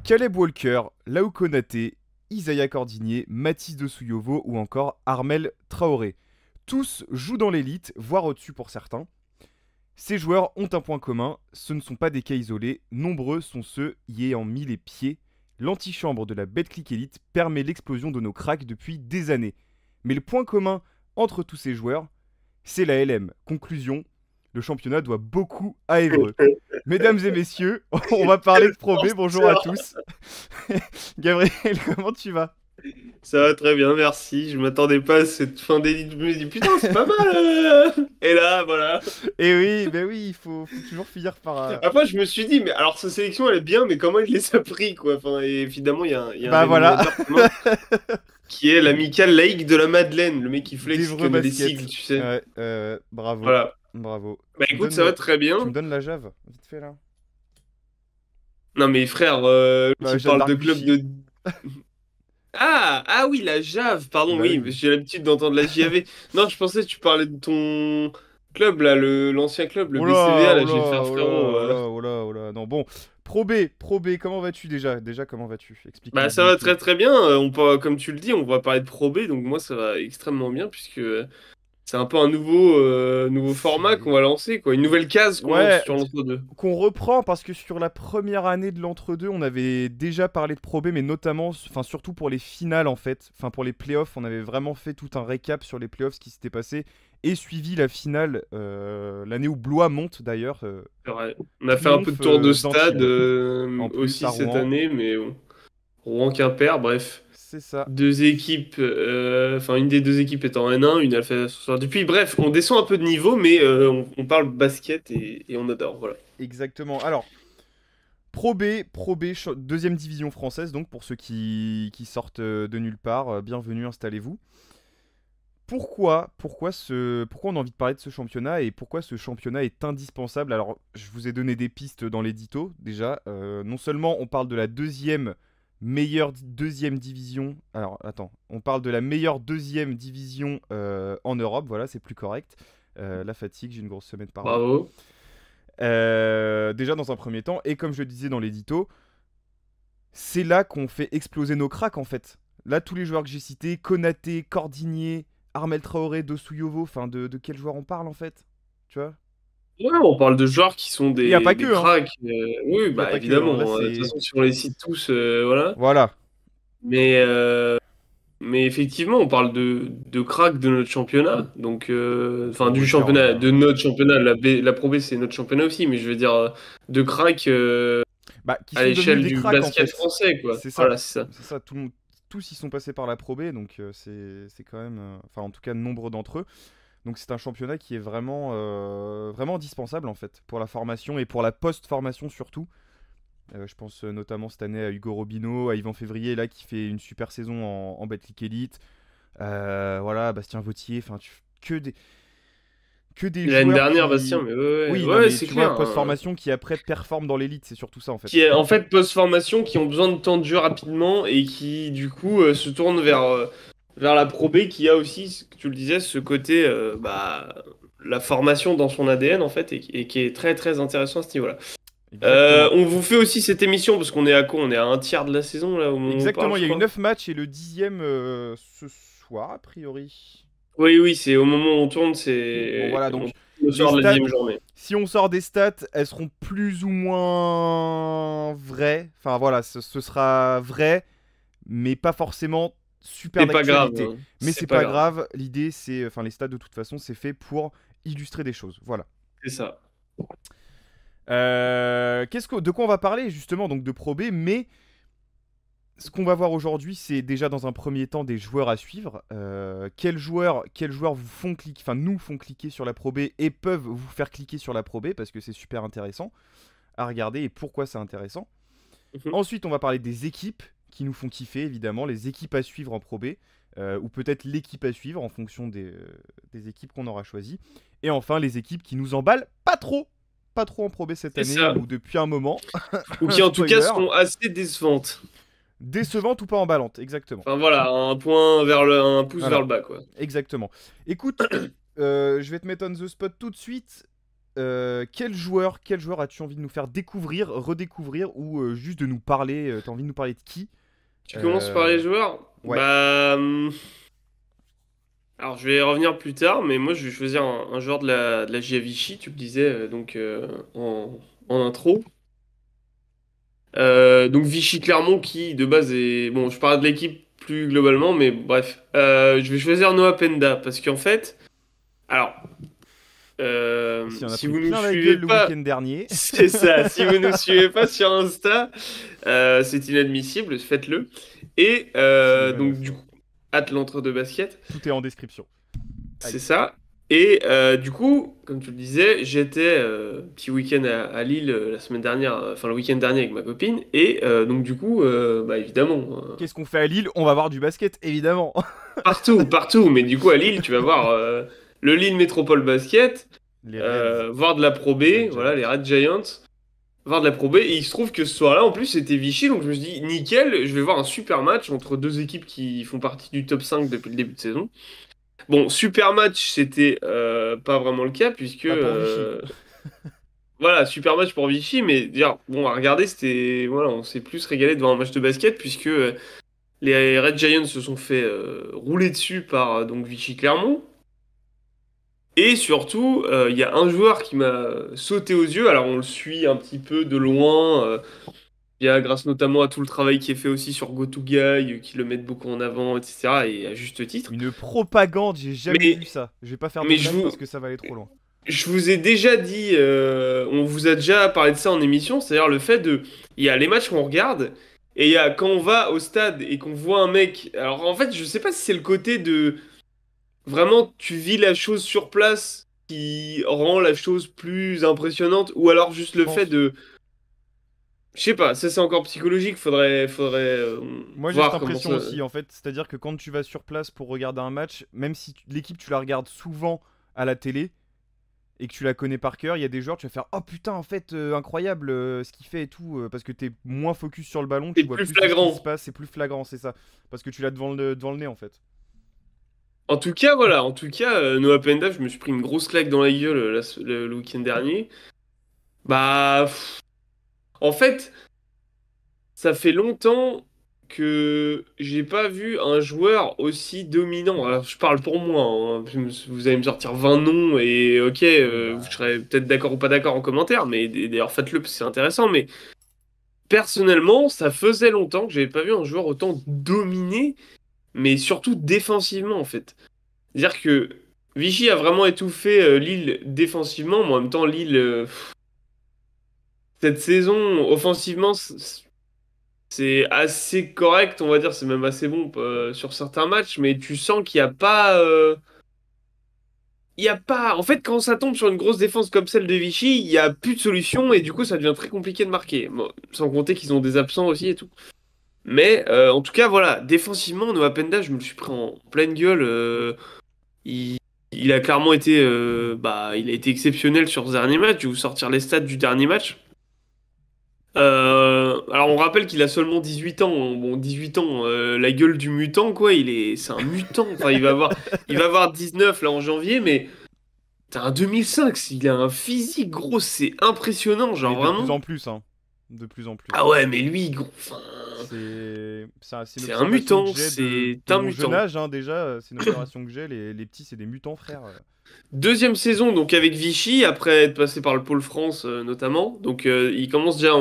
Caleb Walker, Lau Konaté, Isaiah Cordigné, Mathis de Souyovo ou encore Armel Traoré. Tous jouent dans l'élite, voire au-dessus pour certains. Ces joueurs ont un point commun, ce ne sont pas des cas isolés, nombreux sont ceux y ayant mis les pieds. L'antichambre de la Betclic Elite permet l'explosion de nos cracks depuis des années. Mais le point commun entre tous ces joueurs, c'est la LM. Conclusion, le championnat doit beaucoup à Évreux. Mesdames et messieurs, on va parler de Pro B. Bonjour à tous. Gabriel, comment tu vas? Ça va très bien, merci. Je m'attendais pas à cette fin d'élite. Je me dis putain, c'est pas mal. Et là, voilà. Et oui, ben oui, il faut toujours finir par. Après, je me suis dit, mais alors sa sélection, elle est bien, mais comment il les a pris, quoi. Enfin, et évidemment, il y a un Bah voilà. dénominateur commun qui est l'amical laïque de la Madeleine, le mec qui flex, qui D'Evreux connaît les Basket. sigles, tu sais. Ouais, bravo. Voilà. Bravo. Bah écoute, ça va très Tu me bien. donnes la Jave, vite fait là. Non, mais frère, La tu Jave parles de club d'Arguchy. de. Ah oui, la Jave, pardon, Bah oui, oui. j'ai l'habitude d'entendre la JAV. Non, je pensais que tu parlais de ton club, là, l'ancien club, le Oh là, BCVA, oh là, là, j'ai fait un oh là, frérot. oh là, oh là, oh là. Non, bon. Pro B, comment vas-tu déjà? Déjà, comment vas-tu? Bah, Explique-moi, ça dis-moi va tout. très très bien, comme tu le dis, on va parler de Pro B, donc moi, ça va extrêmement bien, puisque c'est un peu un nouveau format qu'on C'est. va lancer, quoi, une nouvelle case qu'on lance Ouais, sur l'entre-deux. qu'on reprend parce que sur la première année de l'entre-deux, on avait déjà parlé de Pro B, mais notamment, enfin surtout pour les finales en fait, enfin pour les playoffs, on avait vraiment fait tout un récap sur les playoffs, ce qui s'était passé, et suivi la finale, l'année où Blois monte d'ailleurs, C'est vrai. On a fait un peu de triomphe tour de stade d'Antibes, en plus aussi à cette Rouen, année, mais bon, Rouen-Quimper, bref. c'est ça. Deux équipes, enfin une des deux équipes est en N1, une Alpha Soir. Depuis, bref, on descend un peu de niveau, mais on parle basket et on adore, voilà. Exactement. Alors, Pro B, deuxième division française, donc pour ceux qui sortent de nulle part, bienvenue, installez-vous. Pourquoi on a envie de parler de ce championnat et pourquoi ce championnat est indispensable? Alors, je vous ai donné des pistes dans l'édito déjà. Non seulement on parle de la deuxième division. Alors, attends, on parle de la meilleure deuxième division en Europe. Voilà, c'est plus correct. La fatigue, j'ai une grosse semaine, pardon. Bravo. Déjà dans un premier temps, et comme je le disais dans l'édito, c'est là qu'on fait exploser nos cracks en fait. Là, tous les joueurs que j'ai cités, Konaté, Cordigné, Armel Traoré, Dosouyovo, enfin de quels joueurs on parle en fait? Tu vois? Ouais, on parle de joueurs qui sont Il n'y a pas des que, hein. cracks. Oui, Il n'y a bah pas que, hein. Là, évidemment. De toute c'est. façon, si on les cite tous, voilà. Voilà. Mais, euh, mais effectivement, on parle de cracks de notre championnat. Donc, enfin, On du veut dire, championnat, de notre championnat. La Pro B, c'est notre championnat aussi, mais je veux dire, de cracks bah, qui à sont devenus l'échelle des du cracks en basket fait. français, quoi. C'est ça. Voilà, c'est ça. C'est ça. Tous y sont passés par la Pro B, donc c'est quand même. Enfin, en tout cas, nombre d'entre eux. Donc c'est un championnat qui est vraiment indispensable en fait pour la formation et pour la post-formation surtout. Je pense notamment cette année à Hugo Robineau, à Yvan Février là qui fait une super saison en Betclic Elite. Voilà, Bastien Vautier, enfin que des L'année joueurs dernière, Bastien, qui. mais ouais, Oui, ouais, non ouais, mais c'est tu vois, clair, hein. post-formation qui après performent dans l'élite, c'est surtout ça en fait. Qui est en fait post-formation, qui ont besoin de temps de jeu rapidement et qui du coup se tournent vers la Pro B qui a aussi, ce que tu le disais, ce côté la formation dans son ADN en fait et qui est très très intéressant à ce niveau-là. Exactement. On vous fait aussi cette émission parce qu'on est à quoi? On est à un tiers de la saison là au moment où on parle, Exactement, il je y a eu crois. 9 matchs et le dixième ce soir a priori. Oui, oui, c'est au moment où on tourne, Bon voilà, on donc tourne le les soir de la stats, dixième journée. si on sort des stats, elles seront plus ou moins vraies. Enfin voilà, ce sera vrai, mais pas forcément super C'est pas grave, d'actualité. hein. Mais C'est c'est pas pas grave, grave, l'idée c'est, enfin les stats de toute façon, c'est fait pour illustrer des choses. Voilà. c'est ça. De quoi on va parler justement donc de Pro B, mais ce qu'on va voir aujourd'hui, c'est déjà dans un premier temps des joueurs à suivre. Quels joueurs vous font cliquer, enfin nous font cliquer sur la Pro B et peuvent vous faire cliquer sur la Pro B parce que c'est super intéressant à regarder et pourquoi c'est intéressant. Mhm. Ensuite, on va parler des équipes qui nous font kiffer, évidemment, les équipes à suivre en Pro B, ou peut-être l'équipe à suivre en fonction des équipes qu'on aura choisies. Et enfin, les équipes qui nous emballent pas trop en Pro B cette C'est année ça. ou depuis un moment. Ou qui en tout cas Spoiler, seront assez décevantes. décevante ou pas emballante, exactement. Enfin voilà, un pouce vers Voilà, le bas, quoi. exactement. Écoute, je vais te mettre on the spot tout de suite. quel joueur as-tu envie de nous faire découvrir, redécouvrir ou juste de nous parler t'as envie de nous parler de qui? Tu commences par les Euh, joueurs? Ouais, Alors je vais y revenir plus tard, mais moi je vais choisir un joueur de la GIA Vichy, tu le disais en intro. Donc Vichy Clermont qui de base est... Bon, je parle de l'équipe plus globalement, mais bref. Je vais choisir Noah Penda parce qu'en fait... Alors, si on a si pris vous nous plein la gueule suivez le pas... week-end dernier. C'est ça, si vous nous suivez pas sur Insta, c'est inadmissible, faites-le. Et Voilà, donc c'est du bon. coup, hâte l'entre de basket. Tout est en description. C'est Aïe. ça. Et du coup, comme tu le disais, j'étais petit week-end à Lille la semaine dernière, enfin le week-end dernier avec ma copine. Et donc du coup, bah évidemment, Qu'est-ce qu'on fait à Lille? On va voir du basket, évidemment. partout, partout. Mais du coup, à Lille, tu vas voir le Lille Métropole Basket, Les Reds, voir de la Pro B, Red voilà, les Giants. Red Giants, voir de la Pro B. Et il se trouve que ce soir-là, en plus, c'était Vichy. Donc je me suis dit, nickel, je vais voir un super match entre deux équipes qui font partie du top 5 depuis le début de saison. Bon, super match, c'était pas vraiment le cas, puisque Pas pour Vichy. voilà, super match pour Vichy, mais dire, bon, à regarder, c'était voilà, on s'est plus régalé devant un match de basket, puisque les Red Giants se sont fait rouler dessus par donc Vichy Clermont. Et surtout, il y a un joueur qui m'a sauté aux yeux. Alors, on le suit un petit peu de loin, grâce notamment à tout le travail qui est fait aussi sur GoToGuy, qui le mettent beaucoup en avant, etc. Et à juste titre. Une propagande, j'ai jamais Mais, vu ça. Je vais pas faire de mais blague parce que ça va aller trop loin. je vous ai déjà dit, on vous a déjà parlé de ça en émission, c'est-à-dire le fait de, il y a les matchs qu'on regarde, et il y a quand on va au stade et qu'on voit un mec. Alors en fait, je sais pas si c'est le côté de vraiment tu vis la chose sur place qui rend la chose plus impressionnante, ou alors juste Je le fait pense. de, je sais pas, ça c'est encore psychologique, faudrait Moi j'ai cette voir comment impression ça. aussi en fait. C'est-à-dire que quand tu vas sur place pour regarder un match, même si l'équipe tu la regardes souvent à la télé et que tu la connais par cœur, il y a des joueurs tu vas faire oh putain en fait incroyable ce qu'il fait et tout parce que t'es moins focus sur le ballon, C'est tu vois plus plus ce qui se flagrant. passe, c'est plus flagrant, c'est ça. Parce que tu l'as devant le nez en fait. En tout cas, voilà, en tout cas, Noah Penda, je me suis pris une grosse claque dans la gueule le week-end dernier. Bah, en fait, ça fait longtemps que j'ai pas vu un joueur aussi dominant. Alors, je parle pour moi, hein. Vous allez me sortir 20 noms et ok, Oui vous bah serez peut-être d'accord ou pas d'accord en commentaire, mais d'ailleurs faites-le parce que c'est intéressant. Mais personnellement, ça faisait longtemps que j'avais pas vu un joueur autant dominé, mais surtout défensivement en fait. C'est-à-dire que Vichy a vraiment étouffé Lille défensivement, mais en même temps, Lille, cette saison, offensivement, c'est assez correct, on va dire, c'est même assez bon sur certains matchs, mais tu sens qu'il n'y a pas. Il y a pas. En fait, quand ça tombe sur une grosse défense comme celle de Vichy, il n'y a plus de solution et du coup, ça devient très compliqué de marquer. Bon, sans compter qu'ils ont des absents aussi et tout. Mais en tout cas, voilà, défensivement, Noah Penda, je me le suis pris en pleine gueule. Il, il a clairement été, il a été exceptionnel sur ce dernier match. Je vais vous sortir les stats du dernier match. Alors on rappelle qu'il a seulement 18 ans. Bon, 18 ans, la gueule du mutant, quoi. C'est un mutant. Enfin, il va avoir 19 là en janvier, mais t'as un 2005. Il a un physique, gros, c'est impressionnant, mais genre de plus vraiment. en plus hein. De plus en Ah plus. ouais, mais lui, gros, enfin, C'est une c'est un observation que mutant, j'ai c'est de un mon jeune mutant. âge hein, déjà, c'est une observation que j'ai, les petits c'est des mutants frère. Deuxième saison donc avec Vichy, après être passé par le Pôle France notamment. Donc il commence déjà à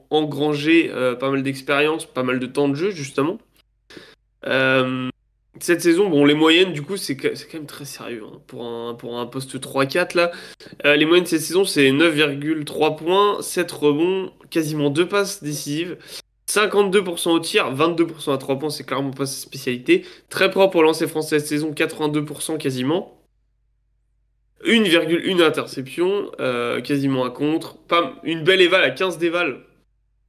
engranger pas mal d'expérience, pas mal de temps de jeu justement. Euh, cette saison, bon les moyennes du coup c'est quand même très sérieux hein, pour un poste 3-4 là. Les moyennes de cette saison c'est 9,3 points, 7 rebonds, quasiment 2 passes décisives. 52% au tir, 22% à 3 points, c'est clairement pas sa spécialité. Très propre au lancer français cette saison, 82% quasiment. 1,1 interception, quasiment un contre. Pas, une belle éval à 15 déval.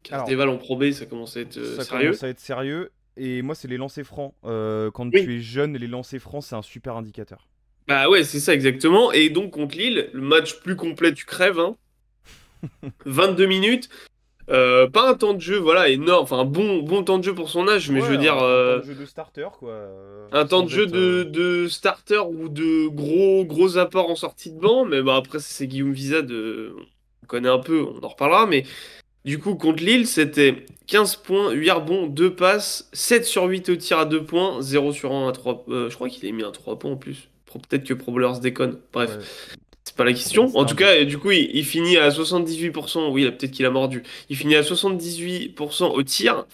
15 Alors, déval en Pro B, ça commence à être ça sérieux. commence à être sérieux. Et moi, c'est les lancers francs. Quand Oui. tu es jeune, les lancers francs, c'est un super indicateur. Bah ouais, c'est ça exactement. Et donc contre Lille, le match plus complet, tu crèves. Hein. 22 minutes. Pas un temps de jeu, voilà, énorme, enfin un bon temps de jeu pour son âge, mais je Ouais, veux dire, un temps de jeu de starter, quoi. un temps de Sans jeu être. de starter ou de gros apports en sortie de banc, mais bah après c'est Guillaume Visa on connaît un peu, on en reparlera, mais du coup contre Lille c'était 15 points, 8 rebonds, 2 passes, 7 sur 8 au tir à 2 points, 0 sur 1 à 3 je crois qu'il a mis un 3 points en plus. Peut-être que Pro Bowlers déconne. Bref, Ouais, c'est pas la question. c'était En un tout cas, doute. du coup, il finit à 78%. Oui, peut-être qu'il a mordu. Il finit à 78% au tir,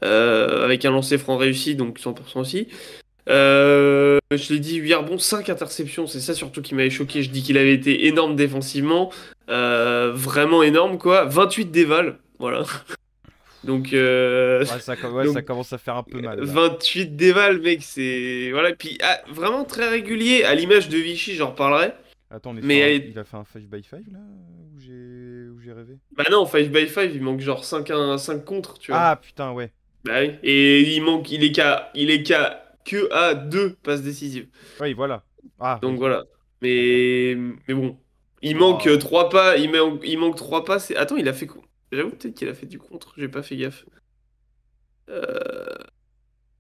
avec un lancer franc réussi, donc 100% aussi. Je l'ai dit, 8 rebonds, 5 interceptions, c'est ça surtout qui m'avait choqué. Je dis qu'il avait été énorme défensivement, vraiment énorme quoi. 28 dévals, voilà. Donc, Ouais, ça donc commence à faire un peu mal, là. 28 dévals, mec, c'est. Voilà, puis vraiment très régulier, à l'image de Vichy, j'en reparlerai. Attends, on est Mais sur un. elle est- Il a fait un 5 by 5 là où j'ai rêvé. Bah non, 5 by 5 il manque genre 5 contre, tu vois. Ah putain, ouais. Bah oui. Et il est qu'à que à 2 passes décisives. Oui, voilà. Ah Donc oui, voilà. d'accord. Mais bon. Il manque Bah, 3 pas. Il manque 3 pas. Attends, il a fait quoi? J'avoue peut-être qu'il a fait du contre. J'ai pas fait gaffe. Euh,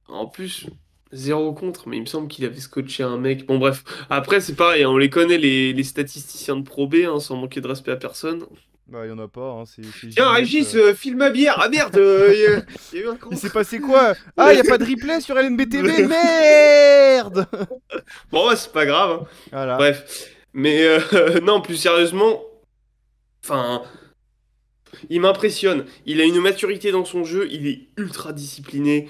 En plus, zéro contre, mais il me semble qu'il avait scotché un mec. Bon, bref. Après, c'est pareil, hein, on les connaît, les statisticiens de Pro B, hein, sans manquer de respect à personne. bah, y en a pas, hein, c'est Tiens, JS. Régis, file ma bière. Ah merde, il y a eu un Il s'est contre. passé quoi? Ah, y a pas de replay sur LNBTV, merde! Bon, ouais, c'est pas grave, hein. Voilà. Bref. Mais non, plus sérieusement, enfin, il m'impressionne. Il a une maturité dans son jeu, il est ultra discipliné.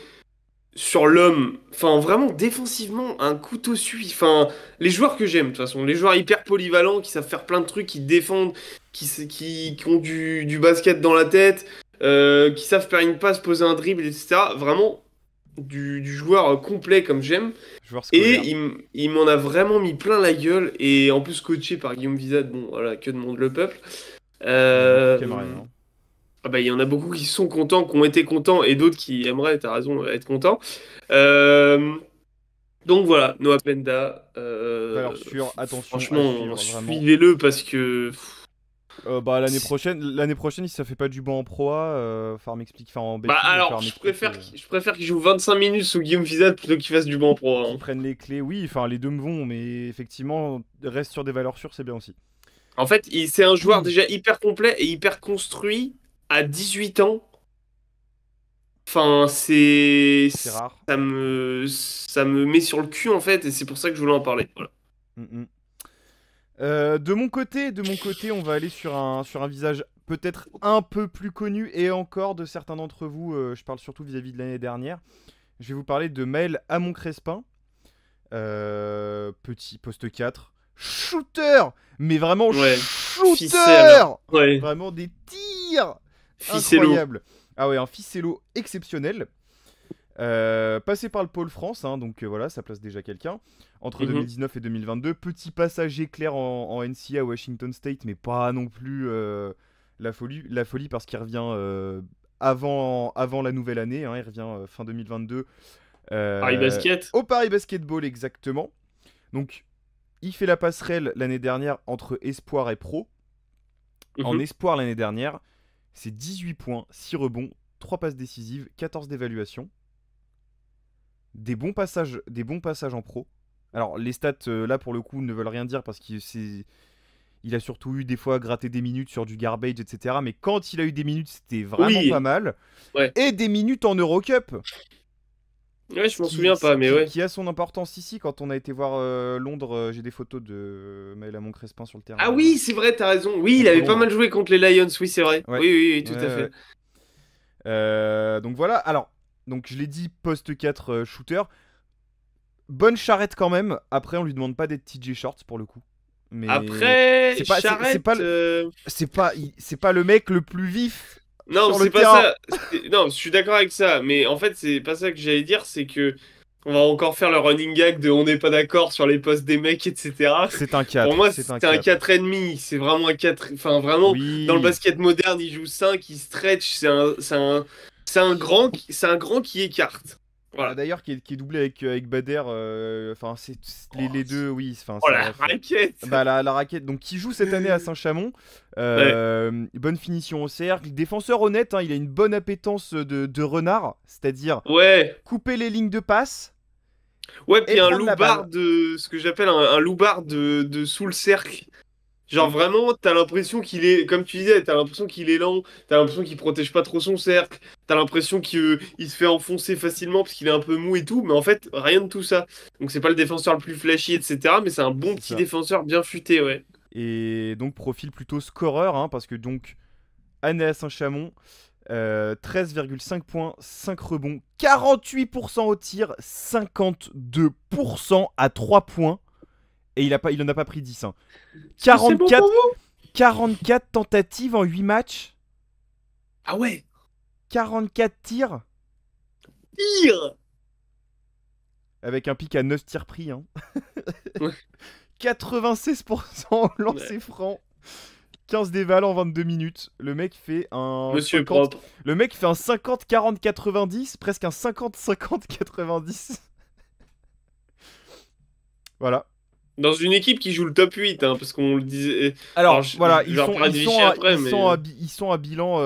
Sur l'homme, enfin vraiment défensivement, un couteau suisse. Enfin, les joueurs que j'aime de toute façon, les joueurs hyper polyvalents qui savent faire plein de trucs, qui défendent, qui ont du basket dans la tête, qui savent faire une passe, poser un dribble, etc. Vraiment du joueur complet comme j'aime. Joueur Et scolaire. il m'en a vraiment mis plein la gueule. Et en plus coaché par Guillaume Visade, bon voilà, que demande le peuple. Il y en a beaucoup qui Euh, aimeraient, hein. ah bah, il y en a beaucoup qui sont contents, qui ont été contents, et d'autres qui aimeraient, t'as raison, être contents. Euh, donc voilà, Noah Penda, Valeur sûre, attention à franchement, suivre, vraiment. suivez-le parce que Bah, l'année prochaine, si ça fait pas du banc en Pro A, falloir m'expliquer, enfin en bah B-Team, il va alors falloir m'expliquer. je préfère qu'il joue 25 minutes sous Guillaume Vidal plutôt qu'il fasse du banc pro, Qui hein. prennent les clés, oui, enfin les deux me vont, mais effectivement, reste sur des valeurs sûres, c'est bien aussi. En fait, c'est un joueur déjà hyper complet et hyper construit à 18 ans. Enfin, C'est rare. ça me met sur le cul en fait et c'est pour ça que je voulais en parler. Voilà. Mm, mm. De mon côté, on va aller sur un visage peut-être un peu plus connu et encore de certains d'entre vous. Je parle surtout vis-à-vis de l'année dernière. Je vais vous parler de Maël Hamon-Crespin, petit poste 4, shooter, mais vraiment Ouais, ficelle. shooter, Ouais, vraiment des tirs ficello. incroyables. Ah ouais, un ficello exceptionnel. Passé par le Pôle France, hein, donc voilà, ça place déjà quelqu'un. Entre Mhm. 2019 et 2022, petit passage éclair en NCAA à Washington State, mais pas non plus la folie parce qu'il revient avant la nouvelle année, hein, il revient fin 2022 Paris Basket. au Paris Basketball exactement. Donc il fait la passerelle l'année dernière entre espoir et pro. En Mhm. espoir l'année dernière, c'est 18 points, 6 rebonds, 3 passes décisives, 14 d'évaluation. Des bons passages en pro. Alors les stats là pour le coup ne veulent rien dire parce qu'il a surtout eu des fois gratté des minutes sur du garbage, etc. Mais quand il a eu des minutes, c'était vraiment pas Oui, mal. ouais. Et des minutes en Eurocup, Ouais, je ce m'en qui, souviens ce pas, mais qui- ouais. qui a son importance ici quand on a été voir Londres. J'ai des photos de Maël Crespin sur le terrain Ah oui, c'est vrai, t'as raison. Oui, il contre avait pas Londres. mal joué contre les Lions, oui, c'est vrai. Ouais, Oui, oui, oui, ouais, tout à ouais. fait. Donc voilà, alors, donc je l'ai dit, poste 4 shooter. Bonne charrette quand même. Après, on lui demande pas d'être TJ Shorts pour le coup. Mais Après, c'est pas, c'est pas, Charrette. c'est pas le mec le plus vif Non, sur le c'est pas terrain. ça. Non, je suis d'accord avec ça. Mais en fait, c'est pas ça que j'allais dire. C'est que on va encore faire le running gag de on n'est pas d'accord sur les postes des mecs, etc. C'est un Pour 4, moi, c'est un c'était un 4. 4,5. C'est vraiment un 4. Enfin, vraiment, dans le Oui, basket moderne, il joue 5, il stretch. C'est un grand qui écarte. Ah, Voilà. d'ailleurs, qui est doublé avec Bader. Enfin, les deux, oui. Enfin, Oh c'est la bref. raquette! Bah, la raquette, donc qui joue cette année à Saint-Chamond. Ouais. Bonne finition au cercle. Défenseur honnête, hein, il a une bonne appétence de renard, c'est-à-dire Ouais. couper les lignes de passe Ouais, et puis un prendre la loupard balle. de. Ce que j'appelle un loupard de sous le cercle. Genre Oui, vraiment, t'as l'impression qu'il est, comme tu disais, t'as l'impression qu'il est lent, t'as l'impression qu'il protège pas trop son cercle, t'as l'impression qu'il se fait enfoncer facilement parce qu'il est un peu mou et tout, mais en fait, rien de tout ça. Donc c'est pas le défenseur le plus flashy, etc., mais c'est un bon c'est petit ça. défenseur bien futé, ouais. Et donc, profil plutôt scoreur, hein, parce que donc, année à Saint-Chamond, 13,5 points, 5 rebonds, 48% au tir, 52% à 3 points. Et il en a pas pris 10. Hein. Est-ce que c'est bon pour 44, vous? 44 tentatives en 8 matchs, Ah ouais, 44 tirs, pire! avec un pic à 9 tirs pris. Hein. Ouais. 96% au lancer franc, 15 dévals en 22 minutes. Monsieur propre. Le mec fait un 50-40-90, presque un 50-50-90. Voilà. Dans une équipe qui joue le top 8, hein, parce qu'on le disait. Alors, Alors voilà, je vais reparler de Vichy après, mais ils sont à bilan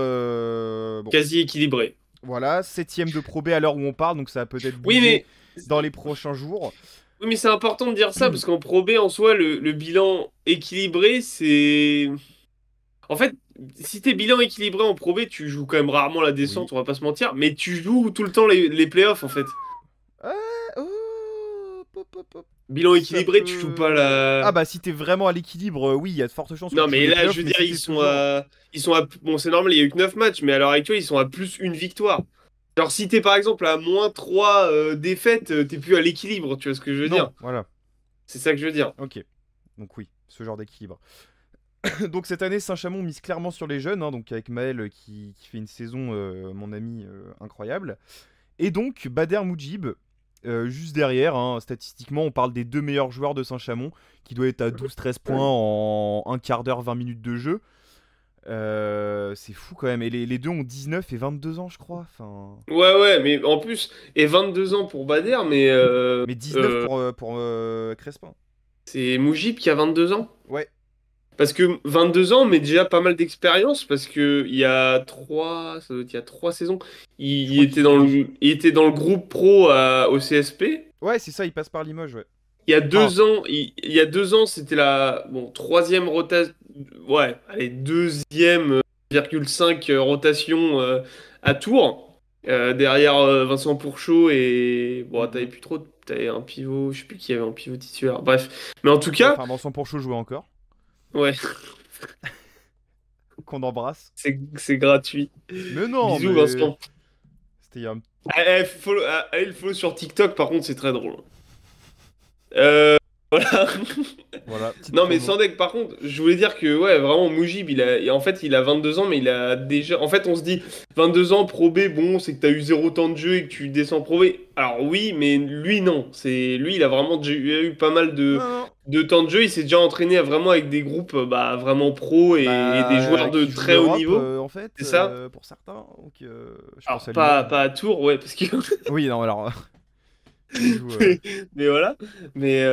bon. quasi équilibré. Voilà, septième de Pro B à l'heure où on parle, donc ça va peut-être Oui, bouger mais dans les prochains jours. Oui, mais c'est important de dire ça parce qu'en Pro B, en soi, le bilan équilibré, c'est. En fait, si t'es bilan équilibré en Pro B, tu joues quand même rarement la Oui. descente, on va pas se mentir, mais tu joues tout le temps les playoffs en fait. Pop, pop, pop. Bilan Ça équilibré, tu joues pas peut. Ah la. bah si t'es vraiment à l'équilibre, oui, il y a de fortes chances que Non, tu joues mais les là, je playoffs, veux mais dire, si t'es toujours. Ils sont à. Bon, c'est normal, il y a eu que 9 matchs, mais à l'heure actuelle, ils sont à plus une victoire. Alors, si t'es par exemple à moins 3 défaites, t'es plus à l'équilibre, tu vois ce que je veux Non, dire? voilà. C'est ça que je veux dire. Ok. Donc oui, ce genre d'équilibre. Donc cette année, Saint-Chamond mise clairement sur les jeunes, hein, donc avec Maël qui fait une saison, mon ami, incroyable. Et donc Bader Moujib, juste derrière, hein, statistiquement, on parle des deux meilleurs joueurs de Saint-Chamond, qui doit être à 12-13 points en un quart d'heure, 20 minutes de jeu. C'est fou quand même. Et les deux ont 19 et 22 ans, je crois. Enfin... Ouais, ouais, mais en plus, et 22 ans pour Bader, mais Mais 19 pour Crespin. c'est Moujib qui a 22 ans. Ouais, Parce que 22 ans, mais déjà pas mal d'expérience, parce que il y a ça doit être il y a 3 saisons, je crois qu'il. il était dans le groupe pro au CSP. Ouais, c'est ça, il passe par Limoges, ouais. Il y a Enfin, 2 ans, il y a 2 ans, c'était la troisième rotation, ouais, allez, deuxième 0,5 rotation à Tours, derrière Vincent Pourchaud et bon, t'avais mhm. plus trop, t'avais un pivot, je sais plus qui avait un pivot titulaire. Bref, mais en tout Ouais, cas, enfin, Vincent Pourchaud jouait encore, ouais, qu'on embrasse. c'est gratuit. Mais non, Bisous mais Vincent. c'était il y a un. Allez le follow sur TikTok, par contre, c'est très drôle. Euh, voilà. Voilà, petite Non, mais promo. sans deck, par contre, je voulais dire que, ouais, vraiment, Moujib, en fait, il a 22 ans, mais il a déjà. En fait, on se dit, 22 ans, Pro B, bon, c'est que t'as eu 0 temps de jeu et que tu descends Pro B. Alors, oui, mais lui, non. Lui, il a vraiment déjà eu pas mal Non, non. de temps de jeu. Il s'est déjà entraîné vraiment avec des groupes, bah, vraiment pro et des joueurs de Qui joue très haut l'Europe, niveau. en fait, C'est ça? pour certains. Donc, je pense Alors, à Limoges. pas à Tours, ouais, parce que. Oui, non, alors, il joue. Mais voilà. Mais,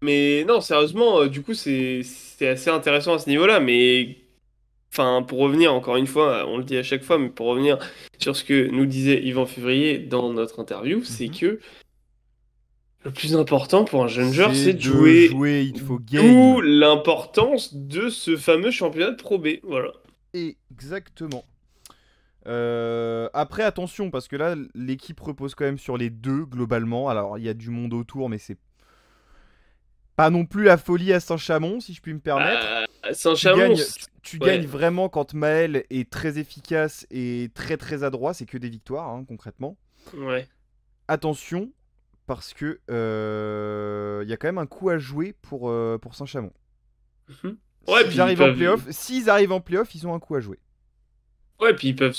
mais non, sérieusement, du coup, c'est assez intéressant à ce niveau-là. Mais enfin, pour revenir, encore une fois, on le dit à chaque fois, mais pour revenir sur ce que nous disait Yvan Février dans notre interview, c'est Mhm. que le plus important pour un jeune joueur, C'est c'est de de jouer. jouer, il faut D'où game. l'importance de ce fameux championnat de Pro B. Voilà. Exactement. Après, attention, parce que là, l'équipe repose quand même sur les deux, globalement. Alors, il y a du monde autour, mais c'est pas non plus la folie à Saint-Chamond, si je puis me permettre. Tu Saint-Chamond, gagnes, tu gagnes ouais, vraiment quand Maël est très efficace et très très adroit. C'est que des victoires, hein, concrètement. ouais. Attention, parce que il y a quand même un coup à jouer pour Saint-Chamond. Mhm. Ouais, puis ils peuvent. S'ils arrivent en playoff, ils ont un coup à jouer. Ouais, puis ils peuvent.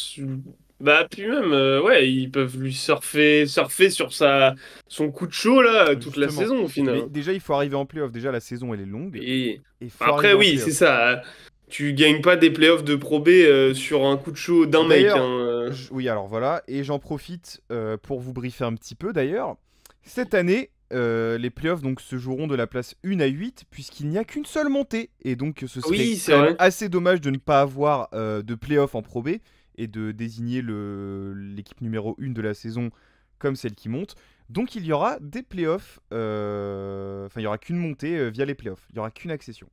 Bah, puis même, ouais, ils peuvent lui surfer sur son coup de chaud, là, toute la Justement. saison, au final. Mais déjà, il faut arriver en playoff. Déjà, la saison, elle est longue. Et Et il faut après, arriver en oui, c'est playoff. ça. Tu gagnes pas des playoffs de Pro B sur un coup de chaud d'un mec, D'ailleurs, hein. Oui, alors voilà, et j'en profite pour vous briefer un petit peu d'ailleurs. Cette année, les playoffs donc, se joueront de la place 1 à 8, puisqu'il n'y a qu'une seule montée. Et donc ce serait Oui, c'est quand même vrai. assez dommage de ne pas avoir de playoffs en Pro B et de désigner l'équipe numéro 1 de la saison comme celle qui monte. Donc il y aura des playoffs, enfin il n'y aura qu'une montée via les playoffs, il n'y aura qu'une accession.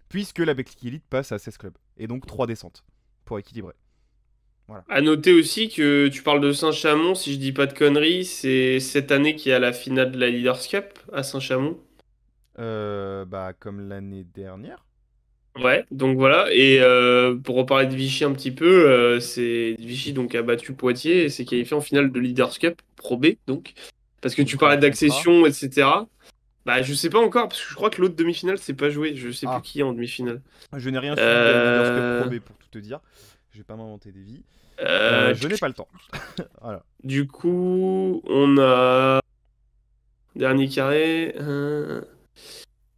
Puisque la Betclic Elite passe à 16 clubs, et donc 3 descentes, pour équilibrer. Voilà. À noter aussi que tu parles de Saint-Chamond, si je dis pas de conneries, c'est cette année qu'il y a la finale de la Leaders Cup à Saint-Chamond. Bah comme l'année dernière. Ouais, donc voilà. Et pour reparler de Vichy un petit peu, c'est Vichy donc a battu Poitiers et s'est qualifié en finale de Leaders Cup Pro B donc. Parce que tu Donc parlais réaffrontera. d'accession, etc. Bah je sais pas encore parce que je crois que l'autre demi-finale c'est pas joué. Je sais plus Ah, qui est en demi-finale. je n'ai rien suivi de la Leaders Cup Pro Euh, B pour tout te dire. Je vais pas m'inventer des vies. euh, Je n'ai pas le temps. Voilà. du coup, on a dernier carré.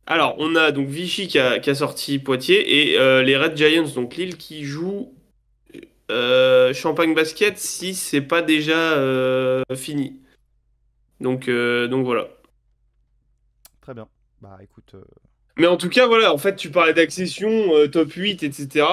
Alors, on a donc Vichy qui a sorti Poitiers et les Red Giants, donc Lille, qui joue Champagne Basket si c'est pas déjà fini. Donc voilà. Très bien. Bah écoute. Mais en tout cas, voilà, en fait, tu parlais d'accession, top 8, etc.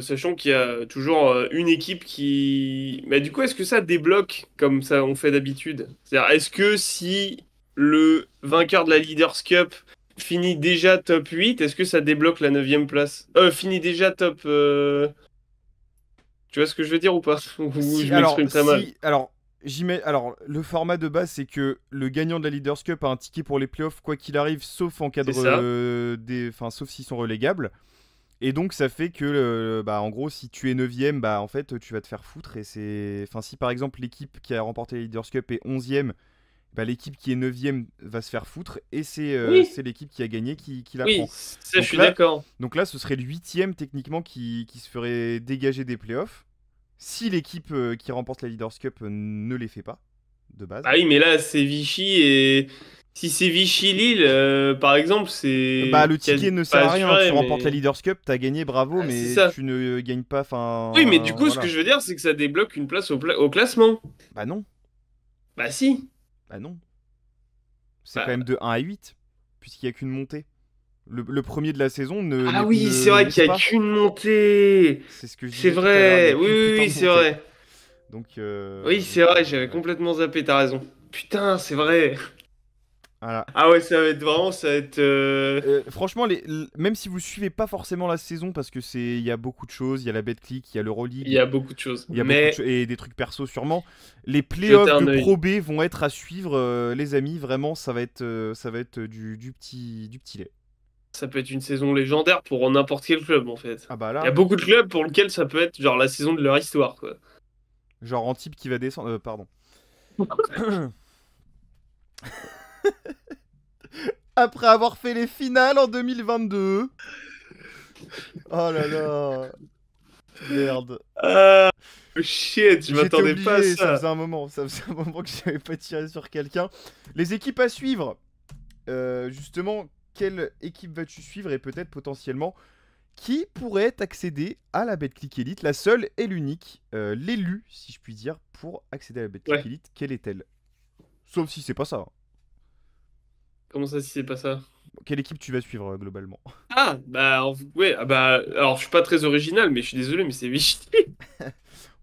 Sachant qu'il y a toujours une équipe qui. Mais du coup, est-ce que ça débloque comme ça on fait d'habitude? C'est-à-dire, est-ce que si le vainqueur de la Leaders Cup finit déjà top 8, est-ce que ça débloque la neuvième place? Finit déjà top. Tu vois ce que je veux dire ou pas? Ou Si, je alors, m'exprime très mal. si, alors, alors, le format de base, c'est que le gagnant de la Leaders Cup a un ticket pour les playoffs, quoi qu'il arrive, sauf en C'est cadre ça. enfin, sauf s'ils sont relégables. Et donc, ça fait que, bah, en gros, si tu es 9ème, bah, en fait, tu vas te faire foutre. Et c'est. Enfin, si par exemple, l'équipe qui a remporté la Leaders Cup est 11ème, bah, l'équipe qui est 9ème va se faire foutre. Et Oui, c'est l'équipe qui a gagné qui la oui, prend. ça je Donc suis là, d'accord. ce serait le 8ème, techniquement, qui se ferait dégager des playoffs. Si l'équipe qui remporte la Leaders Cup ne les fait pas, de Bah base. oui, mais là, c'est Vichy et si c'est Vichy-Lille, par exemple, Bah, c'est le ticket quasi ne pas sert à rien. Tu assuré, remportes la mais Leaders Cup, t'as gagné, bravo, ah, c'est mais ça. tu ne gagnes pas. Oui, mais Enfin, du coup, ce que voilà. je veux dire, c'est que ça débloque une place au classement. Bah non, Bah si. bah non. C'est quand même Bah, de 1 à 8, puisqu'il n'y a qu'une montée. Le premier de la saison ah oui, c'est ne vrai monte qu'il y a pas. qu'une montée. C'est ce que je C'est disais tout à l'heure, il n'y vrai. a Oui, qu'une oui, putain oui, de c'est montée. vrai. Donc, Oui, c'est vrai, j'avais ouais. complètement zappé, t'as raison. Putain, c'est vrai. Voilà. Ah ouais, ça va être vraiment, ça va être. Franchement, même si vous suivez pas forcément la saison, parce que il y a beaucoup de choses, il y a la BetClick, il y a Il l'Euroleague, y a beaucoup de choses. il y a beaucoup de Mais choses et des trucs perso sûrement. Les jetez playoffs de un œil. Pro B vont être à suivre, les amis. Vraiment, ça va être du petit lait. Ça peut être une saison légendaire pour n'importe quel club, en fait. Ah bah Il y a là, beaucoup de clubs pour lesquels ça peut être genre la saison de leur histoire, quoi. genre Antibes qui va descendre. Pardon. Après avoir fait les finales en 2022. Oh là là. Merde. Ah, shit, je J'étais m'attendais pas à obligé, ça. ça faisait un moment que j'avais pas tiré sur quelqu'un. Les équipes à suivre. Justement, quelle équipe vas-tu suivre et peut-être potentiellement qui pourrait accéder à la Betclic Elite, la seule et l'unique, l'élu, si je puis dire, pour accéder à la Betclic Ouais, Elite, quelle est-elle? Sauf si c'est pas ça, hein. comment ça si c'est pas ça? Quelle équipe tu vas suivre globalement? Ah, bah, ouais, ah bah, alors je suis pas très original, mais je suis désolé, mais c'est Vichy. Mais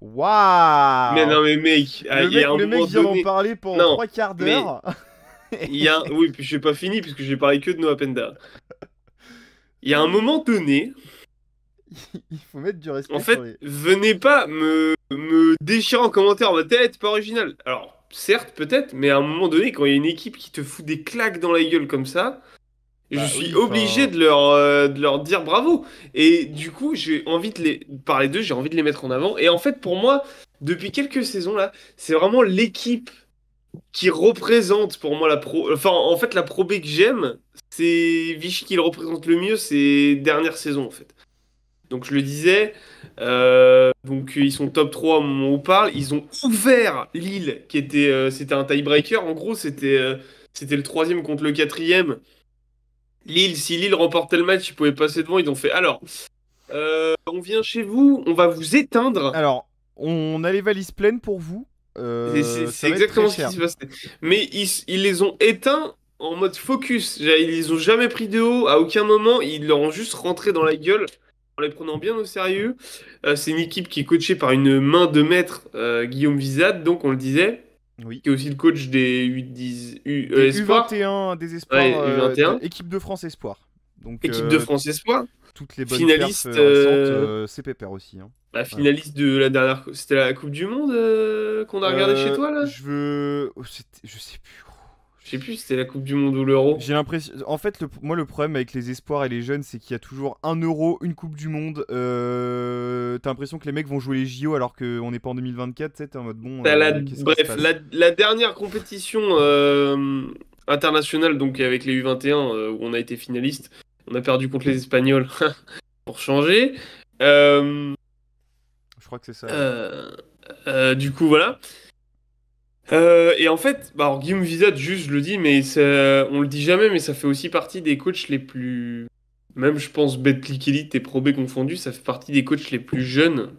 Waouh! non, mais mec, ah, il y a un Le mec moment vient d'en donné. parler pendant Non, trois quarts mais d'heure. il y a. Oui, puis je n'ai pas fini, puisque j'ai parlé que de Noah Penda. Il y a un moment donné, Il faut mettre du en respect sur fait, les. venez pas me déchirer en commentaire en mode t'es pas original. Alors, certes, peut-être, mais à un moment donné, quand il y a une équipe qui te fout des claques dans la gueule comme ça, je Bah suis oui, obligé enfin. de leur dire bravo. Et du coup, j'ai envie de les. Par les deux, j'ai envie de les mettre en avant. Et en fait, pour moi, depuis quelques saisons là, c'est vraiment l'équipe qui représente pour moi la pro. Enfin, en fait, la Pro B que j'aime, c'est Vichy qui le représente le mieux ces dernières saisons, en fait. Donc, je le disais, donc ils sont top 3 au moment où on parle. Ils ont ouvert Lille, qui était, c'était un tie-breaker. En gros, c'était le troisième contre le quatrième. Lille, si Lille remportait le match, ils pouvaient passer devant. Ils ont fait, alors, on vient chez vous, on va vous éteindre. Alors, on a les valises pleines pour vous. C'est Ça va être très exactement ce qui cher. s'est passé. Mais ils les ont éteints en mode focus. Ils les ont jamais pris de haut, à aucun moment. Ils leur ont juste rentré dans la gueule en les prenant bien au sérieux. C'est une équipe qui est coachée par une main de maître, Guillaume Vizade, donc on le disait, Oui. qui est aussi le coach des U10 Des Espoir, U21 des espoirs, ouais, U21, équipe de France Espoir. Donc équipe de France Espoir, toutes les bonnes perfs finaliste, récentes, c'est pépère aussi, hein. la Voilà. finaliste de la dernière. C'était la Coupe du Monde qu'on a regardé chez toi là? Je sais plus. Je sais plus, si c'était la Coupe du Monde ou l'Euro. J'ai l'impression. En fait, moi, le problème avec les espoirs et les jeunes, c'est qu'il y a toujours un euro, une Coupe du Monde. T'as l'impression que les mecs vont jouer les JO alors qu'on n'est pas en 2024. Tu sais, t'es en mode bon, qu'est-ce qui se Bref, passe? la dernière compétition internationale, donc avec les U21, où on a été finaliste, on a perdu contre les Espagnols pour changer. Euh, Je crois que c'est ça, ouais. euh, du coup, voilà. Et en fait, bah, alors, Guillaume Vizat, juste, je le dis, mais on le dit jamais, mais ça fait aussi partie des coachs les plus. Même, je pense, Betclic Elite et Pro B confondus, ça fait partie des coachs les plus jeunes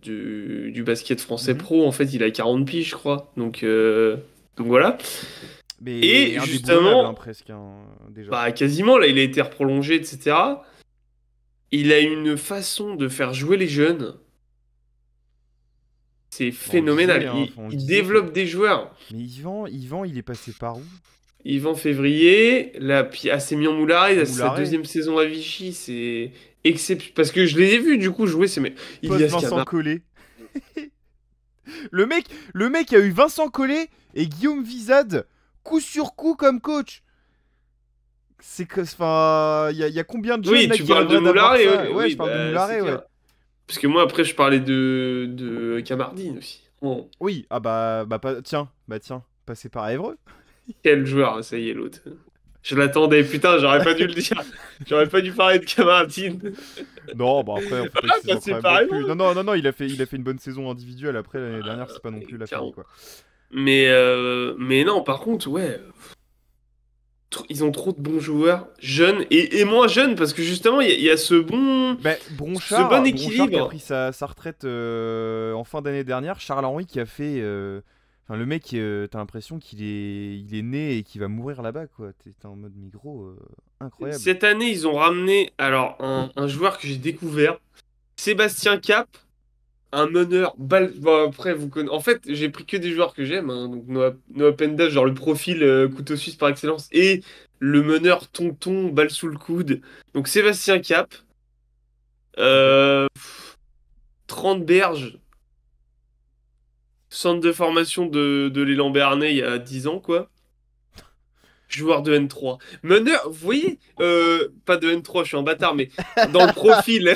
du basket français Mhm. pro. En fait, il a 40 piges, je crois. Donc voilà. Mais Et indéboulonnable, hein, justement, presque, hein, déjà. bah, quasiment, là, il a été reprolongé, etc. Il a une façon de faire jouer les jeunes. C'est Bon, on le disait, phénoménal. hein, Il, on le il disait que. développe des joueurs. Mais Yvan, il est passé par où? Yvan Février, là, puis Sémian Moulari, sa Moularé. deuxième saison à Vichy, c'est exceptionnel. Parce que je les ai vus du coup jouer, c'est mais Ilias Post-Vincent Camara. Collet. Le mec a eu Vincent Collet et Guillaume Vizade, coup sur coup comme coach. C'est que, enfin, y a combien de jeunes Oui, là tu qui parles de rêveraient d'avoir Moulari, ça? oui, Ouais, oui, je parle de bah, c'est Moularé, ouais. clair. Parce que moi, après, je parlais de Camardine aussi. Bon, Oui, ah tiens, passé par Évreux. quel joueur, ça y est, l'autre. Je l'attendais, putain, j'aurais pas dû le dire. J'aurais pas dû parler de Camardine. Non, bah après, on fait pas une Ah, saison quand c'est même non pareil, plus. Non, il a fait une bonne saison individuelle. Après, l'année dernière, c'est pas non plus la folie, carrément. quoi. Mais non, par contre, ouais. Ils ont trop de bons joueurs, jeunes et moins jeunes, parce que justement, il y a Ben, ce bon Bronchard qui a pris équilibre. sa retraite en fin d'année dernière. Charles Henry qui a fait. Enfin, le mec, t'as l'impression qu'il est né et qu'il va mourir là-bas, quoi. T'es en mode micro, incroyable. Cette année, ils ont ramené alors un joueur que j'ai découvert, Sébastien Cap, un meneur. Bon, après, vous connaissez. En fait, j'ai pris que des joueurs que j'aime, hein. Donc Noah Pendas, genre le profil couteau suisse par excellence, et le meneur tonton, balle sous le coude. Donc Sébastien Cap, Ok. euh, 30 berges. Centre de formation de l'élan Béarnais il y a 10 ans, quoi. Joueur de N3. Meneur, vous voyez, pas de N3, je suis un bâtard, mais dans le profil,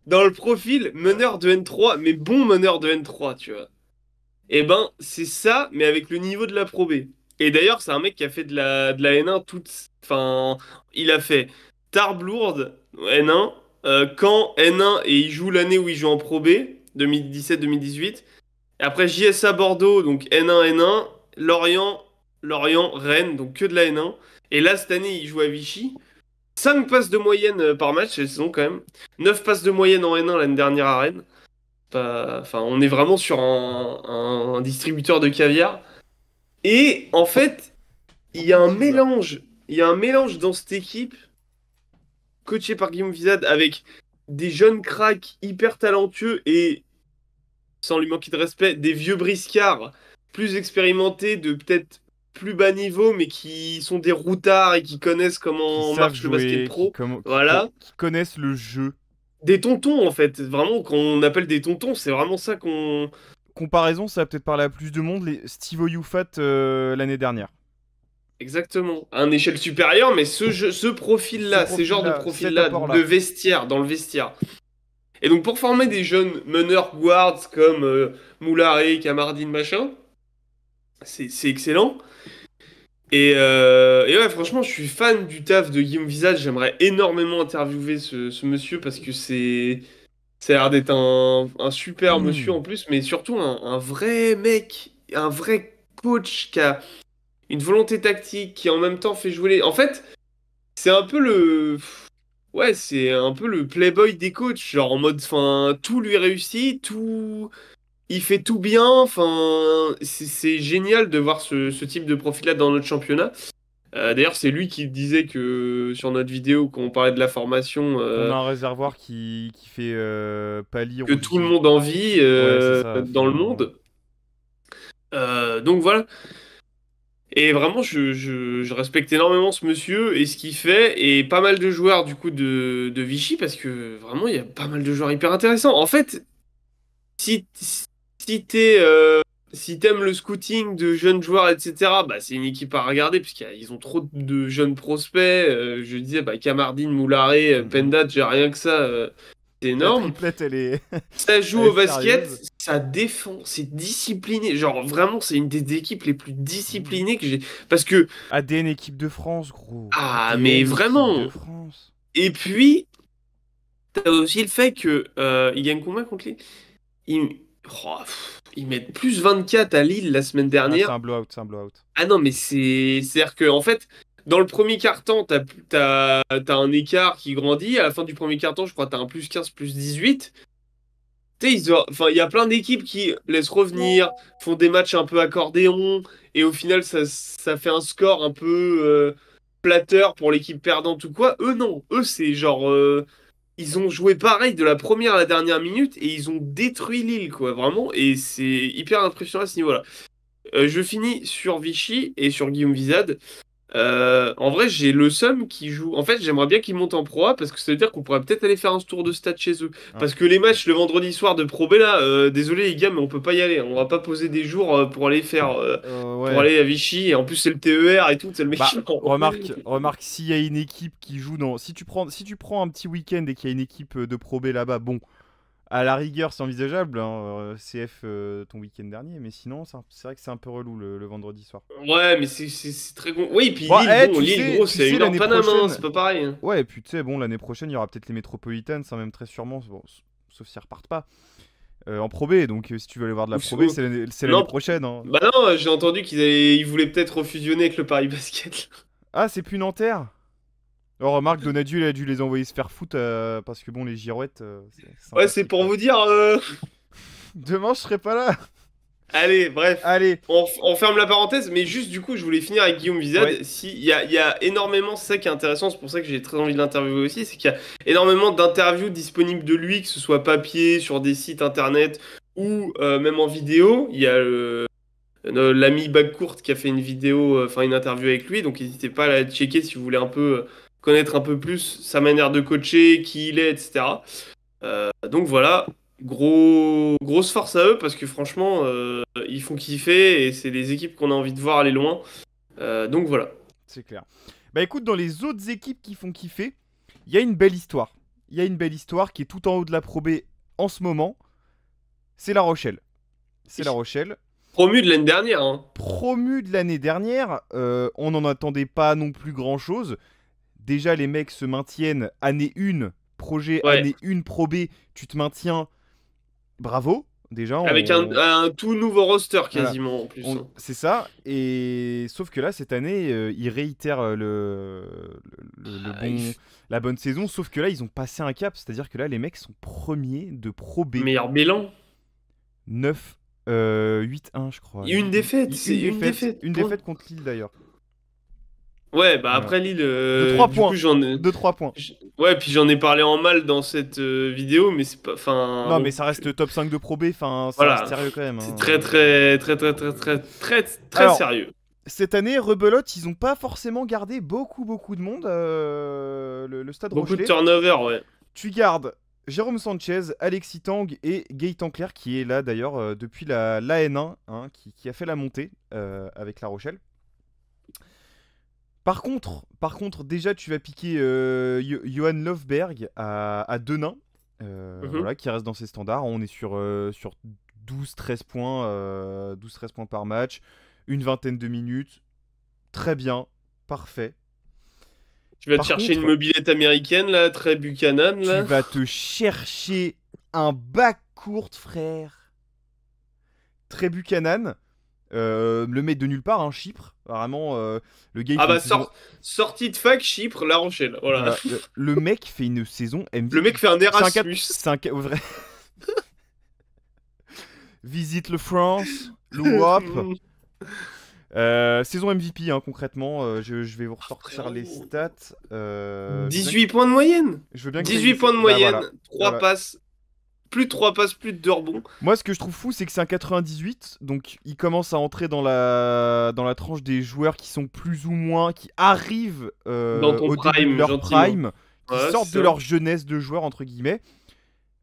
dans le profil, meneur de N3, mais bon meneur de N3, tu vois. Eh ben, c'est ça, mais avec le niveau de la Pro B. Et d'ailleurs, c'est un mec qui a fait de la N1 toute. Enfin, il a fait Tarbes-Lourdes, N1, Caen, N1, et il joue l'année où il joue en Pro B, 2017-2018. Et après JSA Bordeaux, donc N1, N1, Lorient, Rennes, donc que de la N1. Et là, cette année, il joue à Vichy. 5 passes de moyenne par match cette saison quand même. 9 passes de moyenne en N1 l'année dernière à Rennes. Enfin, on est vraiment sur un distributeur de caviar. Et en fait, il y Beaucoup a de un petits joueurs. mélange. Il y a un mélange dans cette équipe, coaché par Guillaume Vizade, avec des jeunes cracks hyper talentueux et sans lui manquer de respect, des vieux briscards plus expérimentés, de peut-être plus bas niveau, mais qui sont des routards et qui connaissent Qui comment savent marche le basket jouer, pro. Voilà. qui connaissent le jeu. Des tontons, en fait. Vraiment, qu'on appelle des tontons, c'est vraiment ça qu'on... Comparaison, ça va peut-être parler à plus de monde, les Steve Oyufat l'année dernière. Exactement. À une échelle supérieure, mais ce Ce profil-là, ces genres de profil-là, cet profils-là, de apport-là. vestiaire, dans le vestiaire. Et donc, pour former des jeunes meneurs guards comme Moulari, Camardine, machin, c'est excellent. Et ouais, franchement, je suis fan du taf de Guillaume Visage. J'aimerais énormément interviewer ce monsieur parce que ça a l'air d'être un super monsieur en plus, mais surtout un vrai mec, un vrai coach qui a une volonté tactique, qui en même temps fait jouer les... En fait, c'est un peu Ouais, c'est un peu le playboy des coachs, genre en mode, enfin, tout lui réussit, tout, il fait tout bien, enfin, c'est génial de voir ce type de profil-là dans notre championnat. D'ailleurs, c'est lui qui disait que sur notre vidéo, quand on parlait de la formation, On a un réservoir qui fait pâlir que ou tout le qui... monde envie Ouais, c'est ça, dans le finalement. monde. Donc voilà. Et vraiment, je respecte énormément ce monsieur et ce qu'il fait, et pas mal de joueurs du coup de Vichy, parce que vraiment, il y a pas mal de joueurs hyper intéressants. En fait, si, si si t'aimes le scouting de jeunes joueurs, etc., bah, c'est une équipe à regarder, puisqu'ils ont trop de jeunes prospects. Je disais, bah, Kamardine, Moularé, Mhm. Pendat, j'ai rien que ça, c'est La énorme. triplette, elle est, Ça joue elle est au basket, sérieuse. ça défend, c'est discipliné. Genre vraiment, c'est une des équipes les plus Mhm. disciplinées que j'ai. Parce que, ADN équipe de France, gros. ah, mais ADN équipe de vraiment. France. Et puis, t'as aussi le fait que ils gagnent combien contre Lille? Ils... ils mettent plus 24 à Lille la semaine Ah, c'est dernière. un blowout, c'est un blowout. Ah non, mais c'est-à-dire que, en fait, dans le premier quart-temps, t'as un écart qui grandit. À la fin du premier quart-temps, je crois que t'as un plus 15 plus 18. Tu sais, enfin, il y a plein d'équipes qui laissent revenir, font des matchs un peu accordéon, et au final, ça fait un score un peu flatteur pour l'équipe perdante ou quoi. Eux, non. Eux, c'est genre. Ils ont joué pareil de la première à la dernière minute, et ils ont détruit Lille, quoi, vraiment. Et c'est hyper impressionnant à ce niveau-là. Je finis sur Vichy et sur Guillaume Vizade. En vrai, j'ai le seum qui joue. En fait, j'aimerais bien qu'ils montent en Pro A, parce que ça veut dire qu'on pourrait peut-être aller faire un tour de stade chez eux. Hein. Parce que les matchs le vendredi soir de Pro B là, désolé les gars, mais on peut pas y aller. On va pas poser des jours pour aller faire, pour Ouais. aller à Vichy. Et en plus, c'est le TER et tout, c'est le mec Bah, qui prend. remarque, s'il y a une équipe qui joue dans... si tu prends un petit week-end et qu'il y a une équipe de Pro B là-bas, bon, à la rigueur, c'est envisageable, hein, CF ton week-end dernier, mais sinon, c'est vrai que c'est un peu relou le vendredi soir. Ouais, mais c'est très con. Oui, puis Bon, Lille, bon, Lille, tu gros, tu c'est à sais, une heure l'année Paname, hein, prochaine... c'est pas pareil, hein. Ouais, et puis tu sais, bon, l'année prochaine, il y aura peut-être les métropolitaines, ça même très sûrement, bon, sauf s'ils repartent pas, en Pro B, donc si tu veux aller voir de la Ou, Pro B, ou- c'est l'année non, prochaine, hein. bah non, j'ai entendu ils voulaient peut-être refusionner avec le Paris Basket. Ah, c'est plus Nanterre. Oh, remarque, Donadieu, il a dû les envoyer se faire foutre parce que bon, les girouettes, c'est Ouais, c'est sympathique pour quoi. vous dire. Demain, je serai pas là. Allez, bref, Allez, on ferme la parenthèse, mais juste du coup, je voulais finir avec Guillaume ouais, Vizade. Si, il y a énormément, c'est ça qui est intéressant, c'est pour ça que j'ai très envie de l'interviewer aussi, c'est qu'il y a énormément d'interviews disponibles de lui, que ce soit papier, sur des sites internet ou même en vidéo. Il y a l'ami Bagcourt qui a fait une vidéo, enfin une interview avec lui, donc n'hésitez pas à la checker si vous voulez un peu connaître un peu plus sa manière de coacher, qui il est, etc. Donc voilà, grosse force à eux parce que franchement, ils font kiffer et c'est des équipes qu'on a envie de voir aller loin. Donc voilà. c'est clair. Bah écoute, dans les autres équipes qui font kiffer, il y a une belle histoire. Il y a une belle histoire qui est tout en haut de la Pro B en ce moment. C'est La Rochelle. C'est La Rochelle. Promu de l'année dernière, hein. Promu de l'année dernière, on n'en attendait pas non plus grand-chose. Déjà, les mecs se maintiennent année 1, projet Ouais, année 1 Pro B, tu te maintiens, bravo. Déjà, avec on... un tout nouveau roster Voilà. quasiment en plus, hein. C'est ça. Et sauf que là, cette année, ils réitèrent le Ah, bon, la bonne saison. Sauf que là, ils ont passé un cap. C'est-à-dire que là, les mecs sont premiers de Pro B. Meilleur bilan. 9, 8-1, je crois. Une défaite, c'est Une une défaite. défaite. Une Point. défaite contre Lille, d'ailleurs. Ouais, bah Voilà. après Lille, De 3 du coup points. j'en ai. De 3 points. Ouais, puis j'en ai parlé en mal dans cette vidéo, mais c'est pas. Enfin, Non, mais bon. ça reste top 5 de Pro B. Enfin, ça reste Voilà. sérieux quand même, C'est hein. très Alors, sérieux. cette année, Rebelote, ils ont pas forcément gardé beaucoup de monde. Le Stade Beaucoup de Rochelais. turnover, ouais. Tu gardes Jérôme Sanchez, Alexis Tang et Gaëtan Clerc, qui est là d'ailleurs depuis l'AN1, hein, qui a fait la montée avec La Rochelle. Par contre, déjà, tu vas piquer Johan Löfberg à Denain, Mhm. voilà, qui reste dans ses standards. On est sur 12-13 points, 12-13 points par match, une vingtaine de minutes. Très bien, parfait. Tu vas te Par chercher une contre, mobilette américaine, là, très Buchanan, tu là. vas te chercher un bac court, frère. Très Buchanan. Le mec de nulle part, hein, Chypre. Vraiment, le gars il Ah fait une bah, saison. sortie de fac, Chypre, La Rochelle. Voilà. Voilà, le mec fait une saison Le MVP. mec fait un C'est un 4. Erasmus. C'est un vrai. Visite le France, l'Europe. Saison MVP, hein, concrètement. Je vais vous ressortir les Frérot. stats. Je veux bien 18 points de moyenne. je veux bien que t'aies 18 points de Bah moyenne, voilà. 3 Voilà. passes. Plus de 3 passes, plus de 2 rebonds. Moi, ce que je trouve fou, c'est que c'est un 98, donc il commence à entrer dans la tranche des joueurs qui sont plus ou moins, qui arrivent Dans ton au début de prime, leur gentiment. prime, qui Ouais, sortent c'est de ça. leur jeunesse de joueurs, entre guillemets.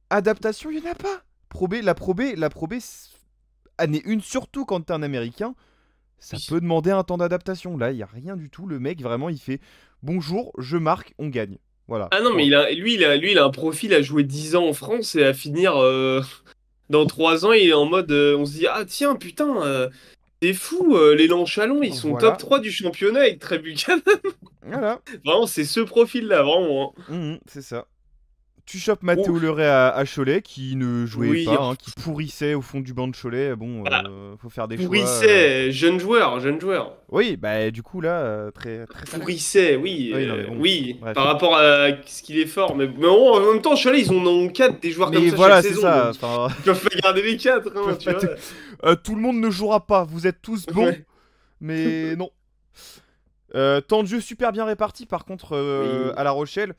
Adaptation, il n'y en a pas. La Pro B, année 1, surtout quand t'es un Américain, ça Oui. peut demander un temps d'adaptation. Là, il n'y a rien du tout. Le mec, vraiment, il fait bonjour, je marque, on gagne. Voilà. Ah non, mais Point. lui, il a un profil à jouer 10 ans en France et à finir dans 3 ans. Il est en mode. On se dit, ah tiens, putain, c'est fou, les Chalon, ils sont top Voilà. 3 du championnat avec Trébuchan. Voilà. Vraiment, c'est ce profil-là, vraiment, hein. C'est ça. Tu chopes Oh, Mathéo Leray à Cholet qui ne jouait oui, pas, hein, qui pourrissait au fond du banc de Cholet. Bon, bah, faut faire des choix. Pourrisset, jeune joueur, jeune joueur. Oui, bah du coup là, très très sérieux. Pourrisset, oui, Oui, non mais bon, oui, bref. par rapport à ce qu'il est fort. Mais en même temps, Cholet, ils en ont 4 des joueurs comme Mais ça chaque voilà, c'est saison. ça. Donc, Enfin, ils peuvent pas garder les 4, ils hein, peuvent tu pas vois. tout le monde ne jouera pas. Vous êtes tous bons, Ouais. mais non. Temps de jeu super bien réparti. Par contre, Oui, à La Rochelle,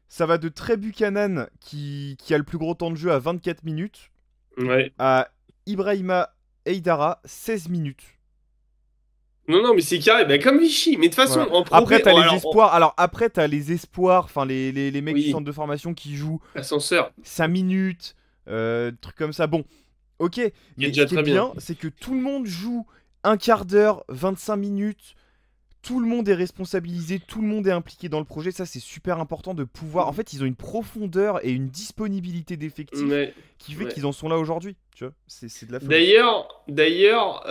ça va de Trey Buchanan qui a le plus gros temps de jeu à 24 minutes ouais. à Ibrahima Eidara 16 minutes. Non, non, mais c'est carré, bah, comme Vichy. Mais de toute façon, Voilà. en Pro B, Après, t'as les alors, espoirs. Alors, après, t'as les espoirs, enfin, les mecs du oui, centre de formation qui jouent ascenseur, 5 minutes, trucs comme ça. Bon, ok. qui est Mais ce déjà qui est très bien. bien, c'est que tout le monde joue un quart d'heure, 25 minutes. Tout le monde est responsabilisé, tout le monde est impliqué dans le projet. Ça, c'est super important de pouvoir. En fait, ils ont une profondeur et une disponibilité d'effectifs Ouais, qui fait ouais. qu'ils en sont là aujourd'hui. Tu vois, c'est de la folie. D'ailleurs,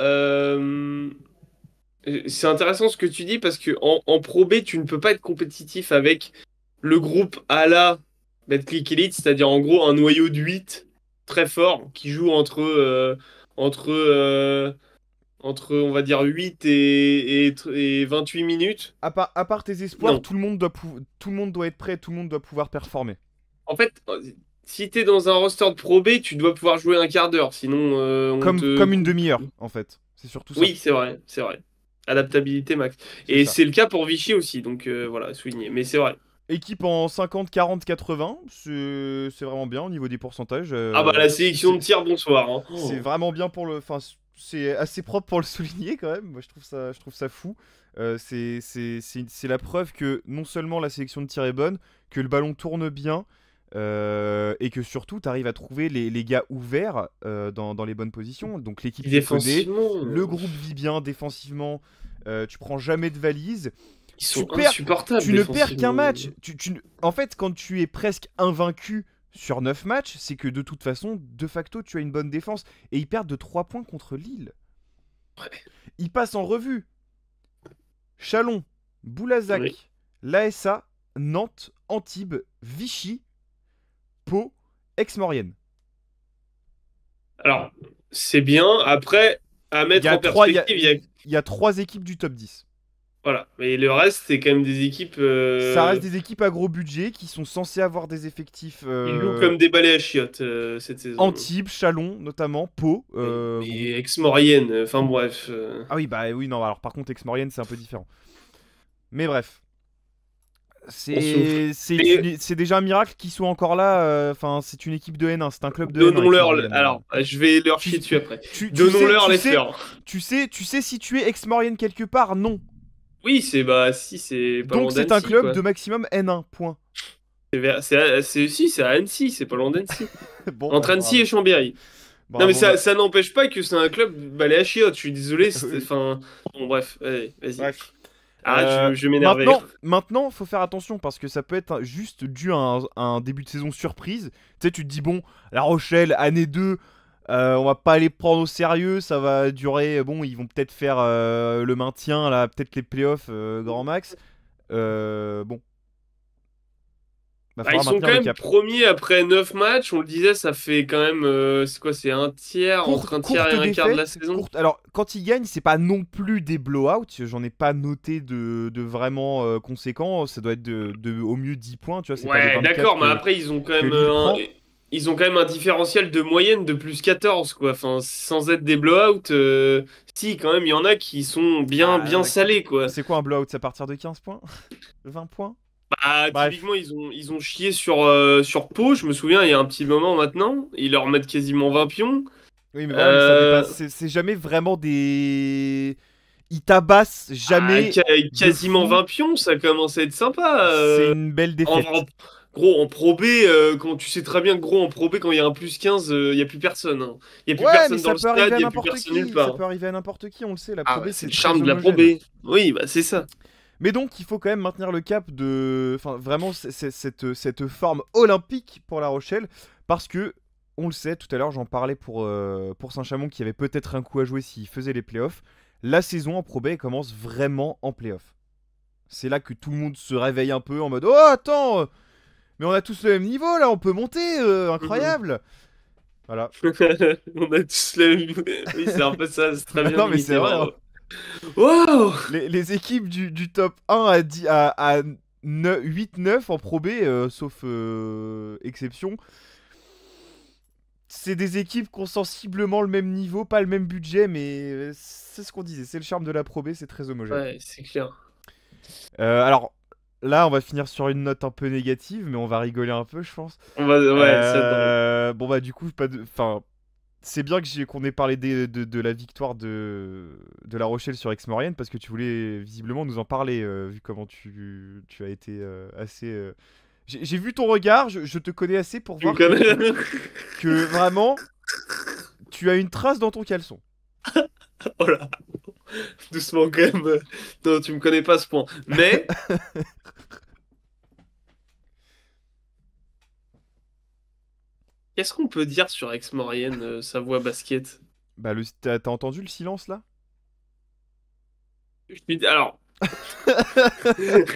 c'est intéressant ce que tu dis parce que en Pro B, tu ne peux pas être compétitif avec le groupe à la Betclic Elite, c'est-à-dire en gros un noyau de 8 très fort qui joue entre, euh, entre on va dire 8 et 28 minutes. À part tes espoirs, Non. tout le monde doit être prêt, tout le monde doit pouvoir performer. En fait, si t'es dans un roster de Pro B, tu dois pouvoir jouer un quart d'heure, sinon on te Comme une coupe. demi-heure, en fait. C'est surtout ça. Oui, c'est vrai, c'est vrai. Adaptabilité max. C'est Et ça. c'est le cas pour Vichy aussi, donc voilà, souligné. Mais c'est vrai. Équipe en 50, 40, 80, c'est vraiment bien au niveau des pourcentages. Ah bah la sélection de tir, bonsoir, hein. C'est Oh. vraiment bien pour le. Enfin, c'est assez propre pour le souligner quand même. Moi, je trouve ça fou. C'est la preuve que non seulement la sélection de tir est bonne, que le ballon tourne bien. Et que surtout, tu arrives à trouver les gars ouverts dans les bonnes positions. Donc l'équipe Et se connaît, défensivement, le groupe vit bien défensivement, tu prends jamais de valise. ils Tu sont perds, insupportables tu ne perds qu'un défensivement. match. En fait, quand tu es presque invaincu sur 9 matchs, c'est que de toute façon, de facto, tu as une bonne défense. Et ils perdent de 3 points contre Lille. Ouais. Ils passent en revue Chalon, Oui. Boulazac, l'ASA, Nantes, Antibes, Vichy, Pau, Aix-Maurienne. Alors, c'est bien. Après, à Il y mettre a en trois, il y a, perspective, il y a 3 équipes du top 10. voilà. Mais le reste, c'est quand même des équipes Ça reste des équipes à gros budget qui sont censées avoir des effectifs qui jouent comme des balais à chiottes cette saison. Antibes, Chalon notamment, Pau. Bon. Mais ex-Maurienne, enfin bref. Ah oui, bah oui, non, alors par contre, Aix-Maurienne, c'est un peu différent. Mais bref, On souffle. Mais c'est déjà un miracle qu'ils soient encore là. Enfin, c'est une équipe de N1, c'est un club de N1, donnons-leur. Aix-Maurienne. Alors, je vais leur Tu, chier dessus après. tu sais, Donnons-leur tu les sais, fleurs. tu sais situer Aix-Maurienne quelque part? Non. Oui, c'est bah si, c'est pas Donc loin c'est un d'Annecy, club quoi. de maximum N1, point. C'est à Annecy, c'est pas loin d'Annecy. Bon, bah Entre Annecy et bravo. Chambéry. Non mais Bravo, bah. ça n'empêche pas que c'est un club balai à chiottes. Je suis désolé. Oui. Enfin, bon bref, allez, vas-y. Bref. Arrête, je vais m'énerver. Maintenant, faut faire attention parce que ça peut être juste dû à un début de saison surprise. Tu sais, tu te dis, bon, La Rochelle, année 2, on va pas les prendre au sérieux, ça va durer. Bon, ils vont peut-être faire le maintien, là, peut-être les playoffs, grand max. Bon, Va Bah, ils falloir sont maintenir quand le même cap. premiers après 9 matchs. On le disait, ça fait quand même. C'est quoi? C'est un tiers, entre un tiers et Courte un quart de la défaite, saison. courte. Alors, quand ils gagnent, c'est pas non plus des blowouts. J'en ai pas noté de vraiment conséquents. Ça doit être au mieux 10 points, tu vois. C'est pas les Ouais, 24 d'accord, mais après, ils ont quand que même Lille prend. ils ont quand même un différentiel de moyenne de plus 14, quoi. Enfin, sans être des blowouts, si, quand même, il y en a qui sont bien, bien Ah, salés, quoi. c'est quoi un blowout? C'est à partir de 15 points? 20 points? Bah, Bref. typiquement, ils ont chié sur Pau, je me souviens, il y a un petit moment maintenant. Ils leur mettent quasiment 20 pions. Oui, mais voilà, mais ça dépasse. Euh, C'est jamais vraiment des. Ils tabassent ah, jamais de quasiment fou. 20 pions, ça commence à être sympa. C'est une belle En- défaite. gros, en Pro B, quand tu sais très bien que gros, en Pro B, quand il y a un plus 15, il n'y a plus personne, hein. Il n'y a plus Ouais, mais personne dans ça le peut arriver stade, à il n'y a plus n'importe personne nulle qui. Ça part. peut arriver à n'importe qui, on le sait. La Ah Pro B, ouais, c'est c'est le très charme de la Pro B. homogène. Oui, bah c'est ça. Mais donc, il faut quand même maintenir le cap de. Enfin, vraiment, cette forme olympique pour La Rochelle. Parce que, on le sait, tout à l'heure, j'en parlais pour Saint-Chamond qui avait peut-être un coup à jouer s'il faisait les playoffs. La saison en Pro B elle commence vraiment en playoffs. C'est là que tout le monde se réveille un peu en mode: Oh, attends, mais on a tous le même niveau là, on peut monter, Mhm. incroyable! Voilà. On a tous la même. Oui, c'est un peu ça, c'est très Bah bien non, mais c'est limité, vrai, hein. bravo. Waouh! Les équipes du top 1 à 8-9 en Pro B, sauf exception, c'est des équipes qui ont sensiblement le même niveau, pas le même budget, mais c'est ce qu'on disait, c'est le charme de la Pro B, c'est très homogène. Ouais, c'est clair. Alors là, on va finir sur une note un peu négative, mais on va rigoler un peu, je pense. Ouais, c'est drôle. Bon bah du coup, pas de. Enfin, c'est bien qu'on ait parlé de la victoire de La Rochelle sur Aix-Maurienne parce que tu voulais visiblement nous en parler, vu comment tu as été assez. J'ai vu ton regard, je te connais assez pour Tu me voir connais? que vraiment tu as une trace dans ton caleçon. Oh là, doucement quand même. Non, tu me connais pas à ce point. Mais, qu'est-ce qu'on peut dire sur Aix-Maurienne, Savoie Basket? Bah, t'as entendu le silence là? Alors.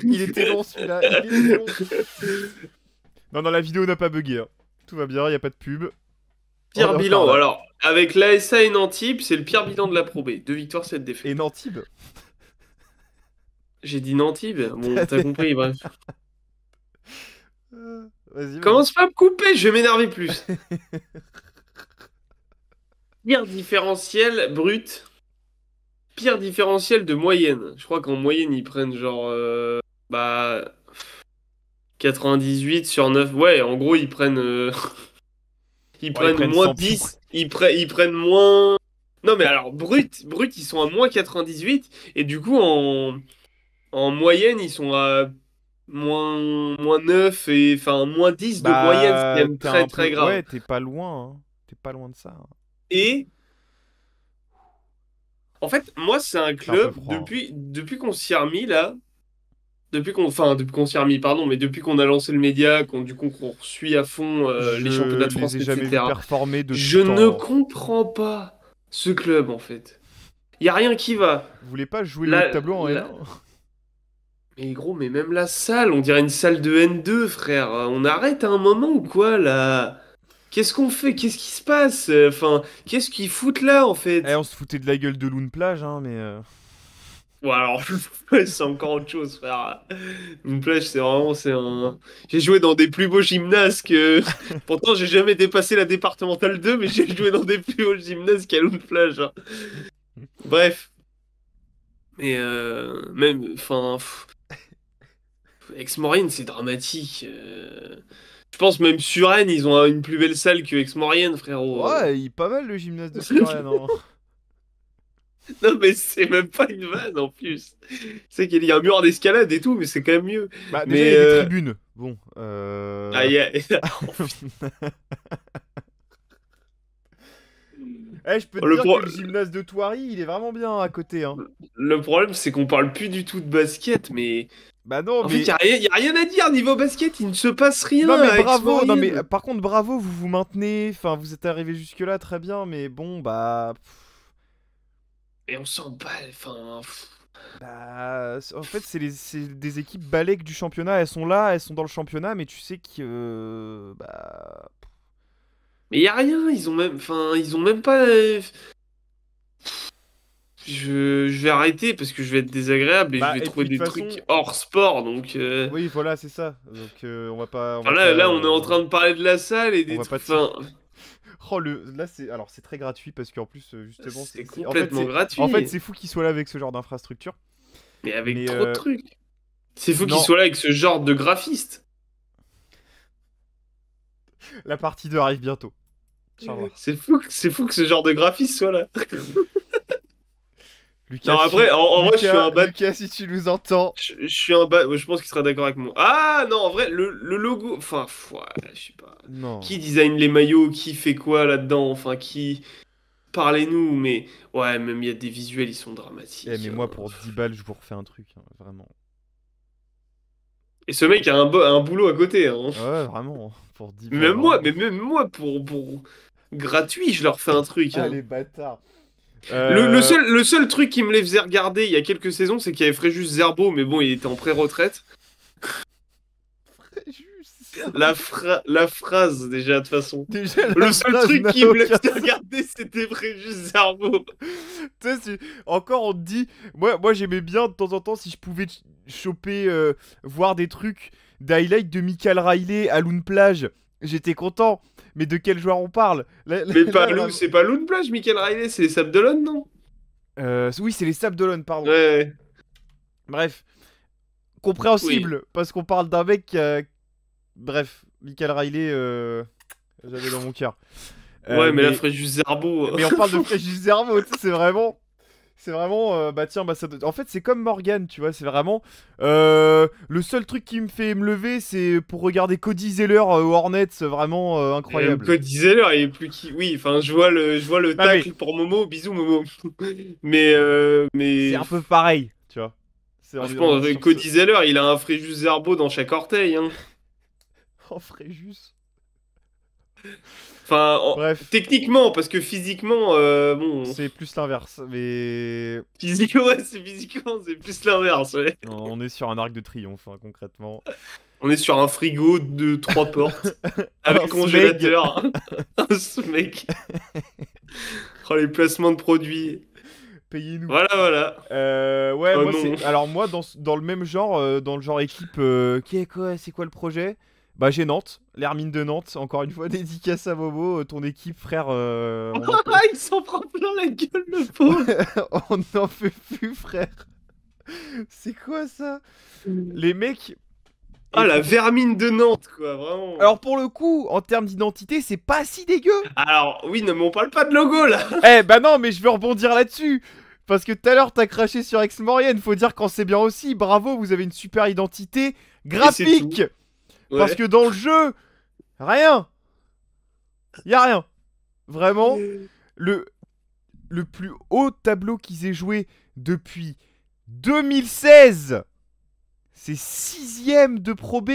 Il était long celui-là, il était long. Non, non, la vidéo n'a pas bugué, hein. Tout va bien, y a pas de pub. On Pire est encore bilan. là. Alors, avec l'ASA et Nantibes, c'est le pire bilan de la Pro B. 2 victoires, 7 Et défaites. Nantibes? J'ai dit Nantibes. Bon, T'as t'as des- compris, bref. Vas-y, vas-y. Commence pas à me couper, je vais m'énerver plus. Pire différentiel brut. Pire différentiel de moyenne. Je crois qu'en moyenne, ils prennent genre. Bah. 98 sur 9. Ouais, en gros, ils prennent. Ils Bon, ils prennent prennent moins 100 pions. 10. Ils prennent moins. Non, mais alors, brut, ils sont à moins 98. Et du coup, en moyenne, ils sont à moins 9 et enfin moins 10 de moyenne, c'est quand Bah, même t'es très un très peu. grave. Ouais, t'es pas loin, hein. T'es pas loin de ça, hein. Et en fait, moi, c'est un C'est un peu club, froid, hein. depuis qu'on s'y est remis là, depuis qu'on s'y est remis, pardon, mais depuis qu'on a lancé le média, qu'on suit à fond les Je championnats de les France, ai jamais vus etc., performer de tout je ne temps, hein. comprends pas ce club en fait. Il y a rien qui va. Vous voulez pas jouer le haut de Là, tableau en là- N1? Mais gros, mais même la salle, on dirait une salle de N2, frère. On arrête à un moment ou quoi là? Qu'est-ce qu'on fait? Qu'est-ce qui se passe? Enfin, qu'est-ce qu'ils foutent là en Eh, fait? on se foutait de la gueule de Loon Plage, hein, mais. Bon, alors, ouais, c'est encore autre chose, frère. Une plage, c'est vraiment, c'est un. J'ai joué dans des plus beaux gymnases que. Pourtant, j'ai jamais dépassé la départementale 2, mais j'ai joué dans des plus beaux gymnases qu'à une plage, hein. Bref. Mais même, enfin, Aix-Maurienne, c'est dramatique. Je pense même Suresnes, ils ont une plus belle salle que Aix-Maurienne, frérot. Ouais, il est pas mal le gymnase de Suresnes, hein. Non, mais c'est même pas une vanne en plus. C'est qu'il y a un mur d'escalade et tout, mais c'est quand même mieux. Bah, déjà, il y Mais a des tribunes. Bon, ah, Eh, je peux te le, dire que pro- le gymnase de Thoiry, il est vraiment bien à côté, hein. le problème, c'est qu'on parle plus du tout de basket, mais Bah non, en fait, mais. y a rien à dire niveau basket. Il ne se passe rien Non, mais à bravo! Non, mais Aix-Maurienne. par contre, bravo, vous vous maintenez. Enfin, vous êtes arrivé jusque-là, très bien, mais bon, bah. Et on s'en bat. Enfin, Bah, en fait, c'est des équipes balèques du championnat. Elles sont là, elles sont dans le championnat, mais tu sais que. Bah. Mais y a rien, ils ont même pas. Je vais arrêter parce que je vais être désagréable et je Bah, vais et trouver puis de des toute façon. trucs hors sport. Donc, Oui, voilà, c'est ça. Donc, on va pas. On va enfin, pas. là, on est en train de parler de la salle et On des va trucs. pas tirer. Enfin, Oh, là, c'est. Alors, c'est très gratuit parce qu'en plus, justement, c'est En fait, complètement En fait, gratuit. c'est fou qu'ils soient là avec ce genre d'infrastructure. Mais avec Mais, trop de trucs. C'est fou qu'il non, soit là avec ce genre de graphiste. la partie 2 arrive bientôt. Inch'Allah. C'est fou que ce genre de graphiste soit là. Lucas, Non, après, en vrai, je suis un bad. Lucas, si tu nous entends. Je suis un bad. Je pense qu'il sera d'accord avec moi. Ah non, en vrai, le logo. Enfin, ouais, je sais pas. Non. Qui design les maillots? Qui fait quoi là-dedans? Enfin, qui. Parlez-nous, mais. Ouais, même il y a des visuels, ils sont Eh, dramatiques, mais hein. moi, pour 10 balles, je vous refais un truc, hein, vraiment. Et ce mec a un boulot à côté, hein. Ouais, vraiment, pour 10 balles, vraiment. Même moi, pour gratuit, je leur fais un truc, Ah, hein. les bâtards. Le seul truc qui me les faisait regarder il y a quelques saisons, c'est qu'il y avait Fréjus Zerbo, mais bon, il était en pré-retraite. Juste. La phrase, déjà, de toute façon. Déjà, la Le seul phrase truc n'a qui me aucun laissait sens. regarder, c'était Fréjus Zerbo. Tu sais, encore on te dit, moi j'aimais bien de temps en temps si je pouvais choper, voir des trucs, d'highlights de Michael Riley à Loon Plage, j'étais content. Mais de quel joueur on parle? Mais Là, c'est pas Loon Plage, Michael Riley, c'est les Sables d'Olonne, non? oui, c'est les Sables d'Olonne, Ouais, pardon. ouais. Bref, Oui. compréhensible, parce qu'on parle d'un mec qui a... Bref, Michael Riley, j'avais dans mon cœur. Ouais, mais là, Mais, Fréjus Zerbo. mais on parle de Fréjus Zerbo, tu sais, c'est vraiment... C'est vraiment, bah tiens, bah en fait c'est comme Morgan, tu vois, c'est vraiment le seul truc qui me fait me lever, c'est pour regarder Cody Zeller au Hornets, vraiment incroyable. Code Zeller, il est plus qui. Oui, enfin, je vois le Ah mais tacle pour Momo. Bisous, Momo. c'est Mais. un peu pareil, tu vois. Je On est pense que sur ce... Cody Zeller, il a un Fréjus Zerbo dans chaque orteil, hein. Oh Fréjus. Enfin, Bref, techniquement, parce que physiquement, bon. c'est plus l'inverse, mais Physiquement, ouais, c'est physiquement, c'est plus l'inverse, ouais. on est sur un arc de triomphe, hein, concrètement. On est sur un frigo de 3 portes, Un avec smeg, congélateur. Un mec. Oh, les placements de produits. payez-nous. Voilà. Ouais, Oh moi non. c'est. Alors, moi, dans le même genre, dans le genre équipe, qui est quoi, c'est quoi le projet? Bah, j'ai Nantes, l'Hermine de Nantes, encore une fois, dédicace à Bobo, ton équipe, frère. Ah, il s'en prend plein la gueule, le pauvre. On n'en fait plus, frère. C'est quoi ça? Les mecs. Ah, Et la pour... vermine de Nantes, quoi, vraiment. Alors, pour le coup, en termes d'identité, c'est pas si dégueu. Alors, oui, non, mais on parle pas de logo, là. Eh, bah non, mais je veux rebondir là-dessus. Parce que tout à l'heure, t'as craché sur Ex-Maurienne, faut dire quand c'est bien aussi. Bravo, vous avez une super identité Et c'est tout. graphique. Parce Ouais. que dans le jeu, rien. Y a rien. Vraiment, le, le plus haut tableau qu'ils aient joué depuis 2016, c'est 6ème de Pro B.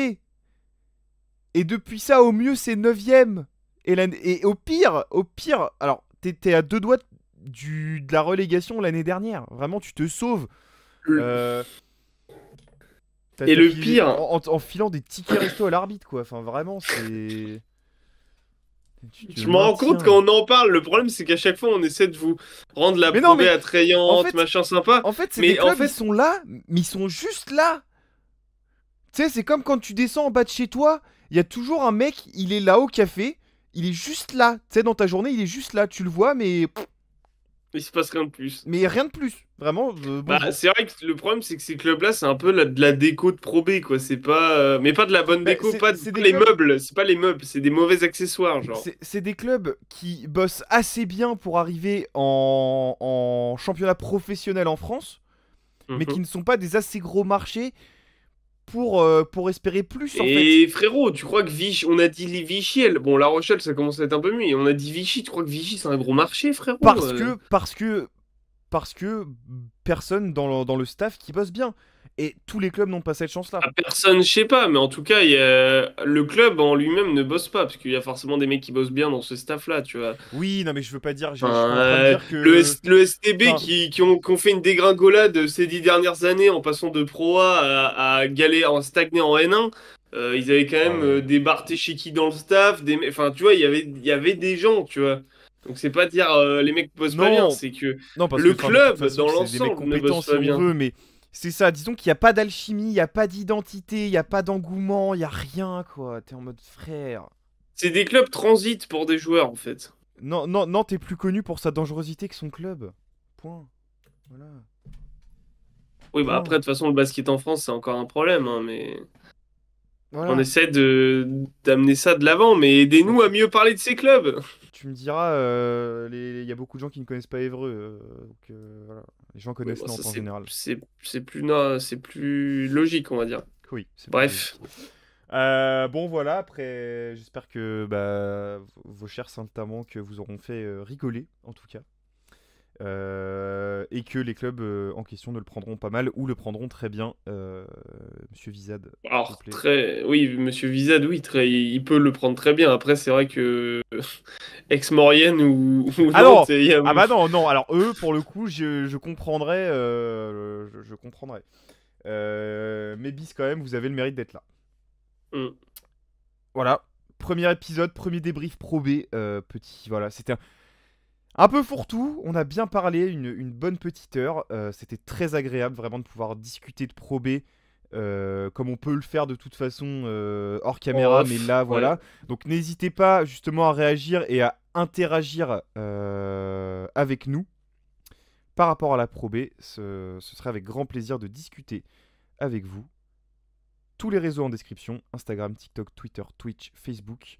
Et depuis ça, au mieux, c'est 9ème. Et au pire, alors, t'es à 2 doigts de la relégation l'année dernière. Vraiment, tu te sauves. Euh, Et t'as le filé, pire, en filant des tickets resto à l'arbitre, quoi. Enfin, vraiment, c'est... Tu je le me rends compte quand maintiens. on en parle, le problème c'est qu'à chaque fois on essaie de vous rendre la Mais non, probée mais en attrayante, fait, machin sympa, c'est des mais en clubs, ils fait, sont là, mais ils sont juste là. Tu sais, c'est comme quand tu descends en bas de chez toi, il y a toujours un mec, il est là au café, il est juste là. Tu sais, dans ta journée, il est juste là. Tu le vois, il se passe rien de plus. mais rien de plus. Vraiment, Bah, bonjour. c'est vrai que le problème c'est que ces clubs-là, c'est un peu de la déco de probé, quoi. C'est pas, mais pas de la bonne Bah, déco, c'est pas des les clubs, meubles, c'est pas les meubles, c'est des mauvais accessoires, genre. c'est des clubs qui bossent assez bien pour arriver en championnat professionnel en France, mais qui Mhm. ne sont pas des assez gros marchés pour espérer plus, en fait. Et frérot, tu crois que Vichy, on a dit les Vichy, bon, La Rochelle, ça commence à être un peu mieux, et on a dit Vichy, tu crois que Vichy, c'est un gros marché, frérot? Parce que personne dans le staff qui bosse bien. Et tous les clubs n'ont pas cette chance-là. À personne, je sais pas, mais en tout cas, le club en lui-même ne bosse pas, parce qu'il y a forcément des mecs qui bossent bien dans ce staff-là, tu vois. Oui, non, mais je veux pas dire, je suis Enfin, pas en train de dire le, que. le STB Enfin, qui ont fait une dégringolade ces 10 dernières années en passant de Pro A à galer, en stagner en N1, ils avaient quand ah même ouais. des Barthéchiki dans le staff, enfin, tu vois, il y avait des gens, tu vois. Donc c'est pas dire les mecs bossent pas bien, Non, c'est que non, parce que le enfin, de toute club, façon, dans c'est des mecs l'ensemble, ne compétents bosse si pas on bien. veut, mais c'est ça. Disons qu'il n'y a pas d'alchimie, il n'y a pas d'identité, il n'y a pas d'engouement, il n'y a rien, quoi. T'es en mode frère. C'est des clubs transit pour des joueurs, en fait. Non, non, non, t'es plus connu pour sa dangerosité que son club. Point. Voilà. Oui, bah après, Point. de toute façon, le basket en France, c'est encore un problème, hein, mais on Voilà. essaie d'amener ça de l'avant, mais Bah, aidez-nous à mieux parler de ces clubs. tu me diras, il y a beaucoup de gens qui ne connaissent pas Évreux. Donc, voilà. Les gens Oui, connaissent bon, ça, Nantes en général. c'est plus, non, c'est plus logique, on va dire. Oui, c'est plus Bref. logique. Bon voilà, après j'espère que vos chers Saint-Amand que vous auront fait rigoler en tout cas. Et que les clubs en question ne le prendront pas mal ou le prendront très bien. Monsieur Vizade, s'il vous Alors, plaît. très, oui, Monsieur Vizad, oui, il peut le prendre très bien. Après, c'est vrai que Aix-Maurienne ou Ah non! Nantes, il y a... Ah bah non, non, alors eux, pour le coup, je comprendrais. Je comprendrais. Mais bis quand même, vous avez le mérite d'être là. Hmm. Voilà. Premier épisode, premier débrief Pro B. Petit, voilà, c'était un peu fourre-tout, on a bien parlé, une bonne petite heure. C'était très agréable vraiment de pouvoir discuter de Pro B comme on peut le faire de toute façon hors En caméra, mais off, là ouais. voilà. Donc n'hésitez pas justement à réagir et à interagir avec nous par rapport à la Pro B. Ce serait avec grand plaisir de discuter avec vous. Tous les réseaux en description, Instagram, TikTok, Twitter, Twitch, Facebook,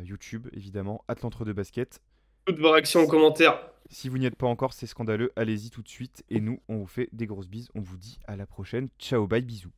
YouTube évidemment, Atlantre de basket. Toutes vos réactions en commentaire. Si vous n'y êtes pas encore, c'est scandaleux. Allez-y tout de suite. Et nous, on vous fait des grosses bises. On vous dit à la prochaine. Ciao, bye, bisous.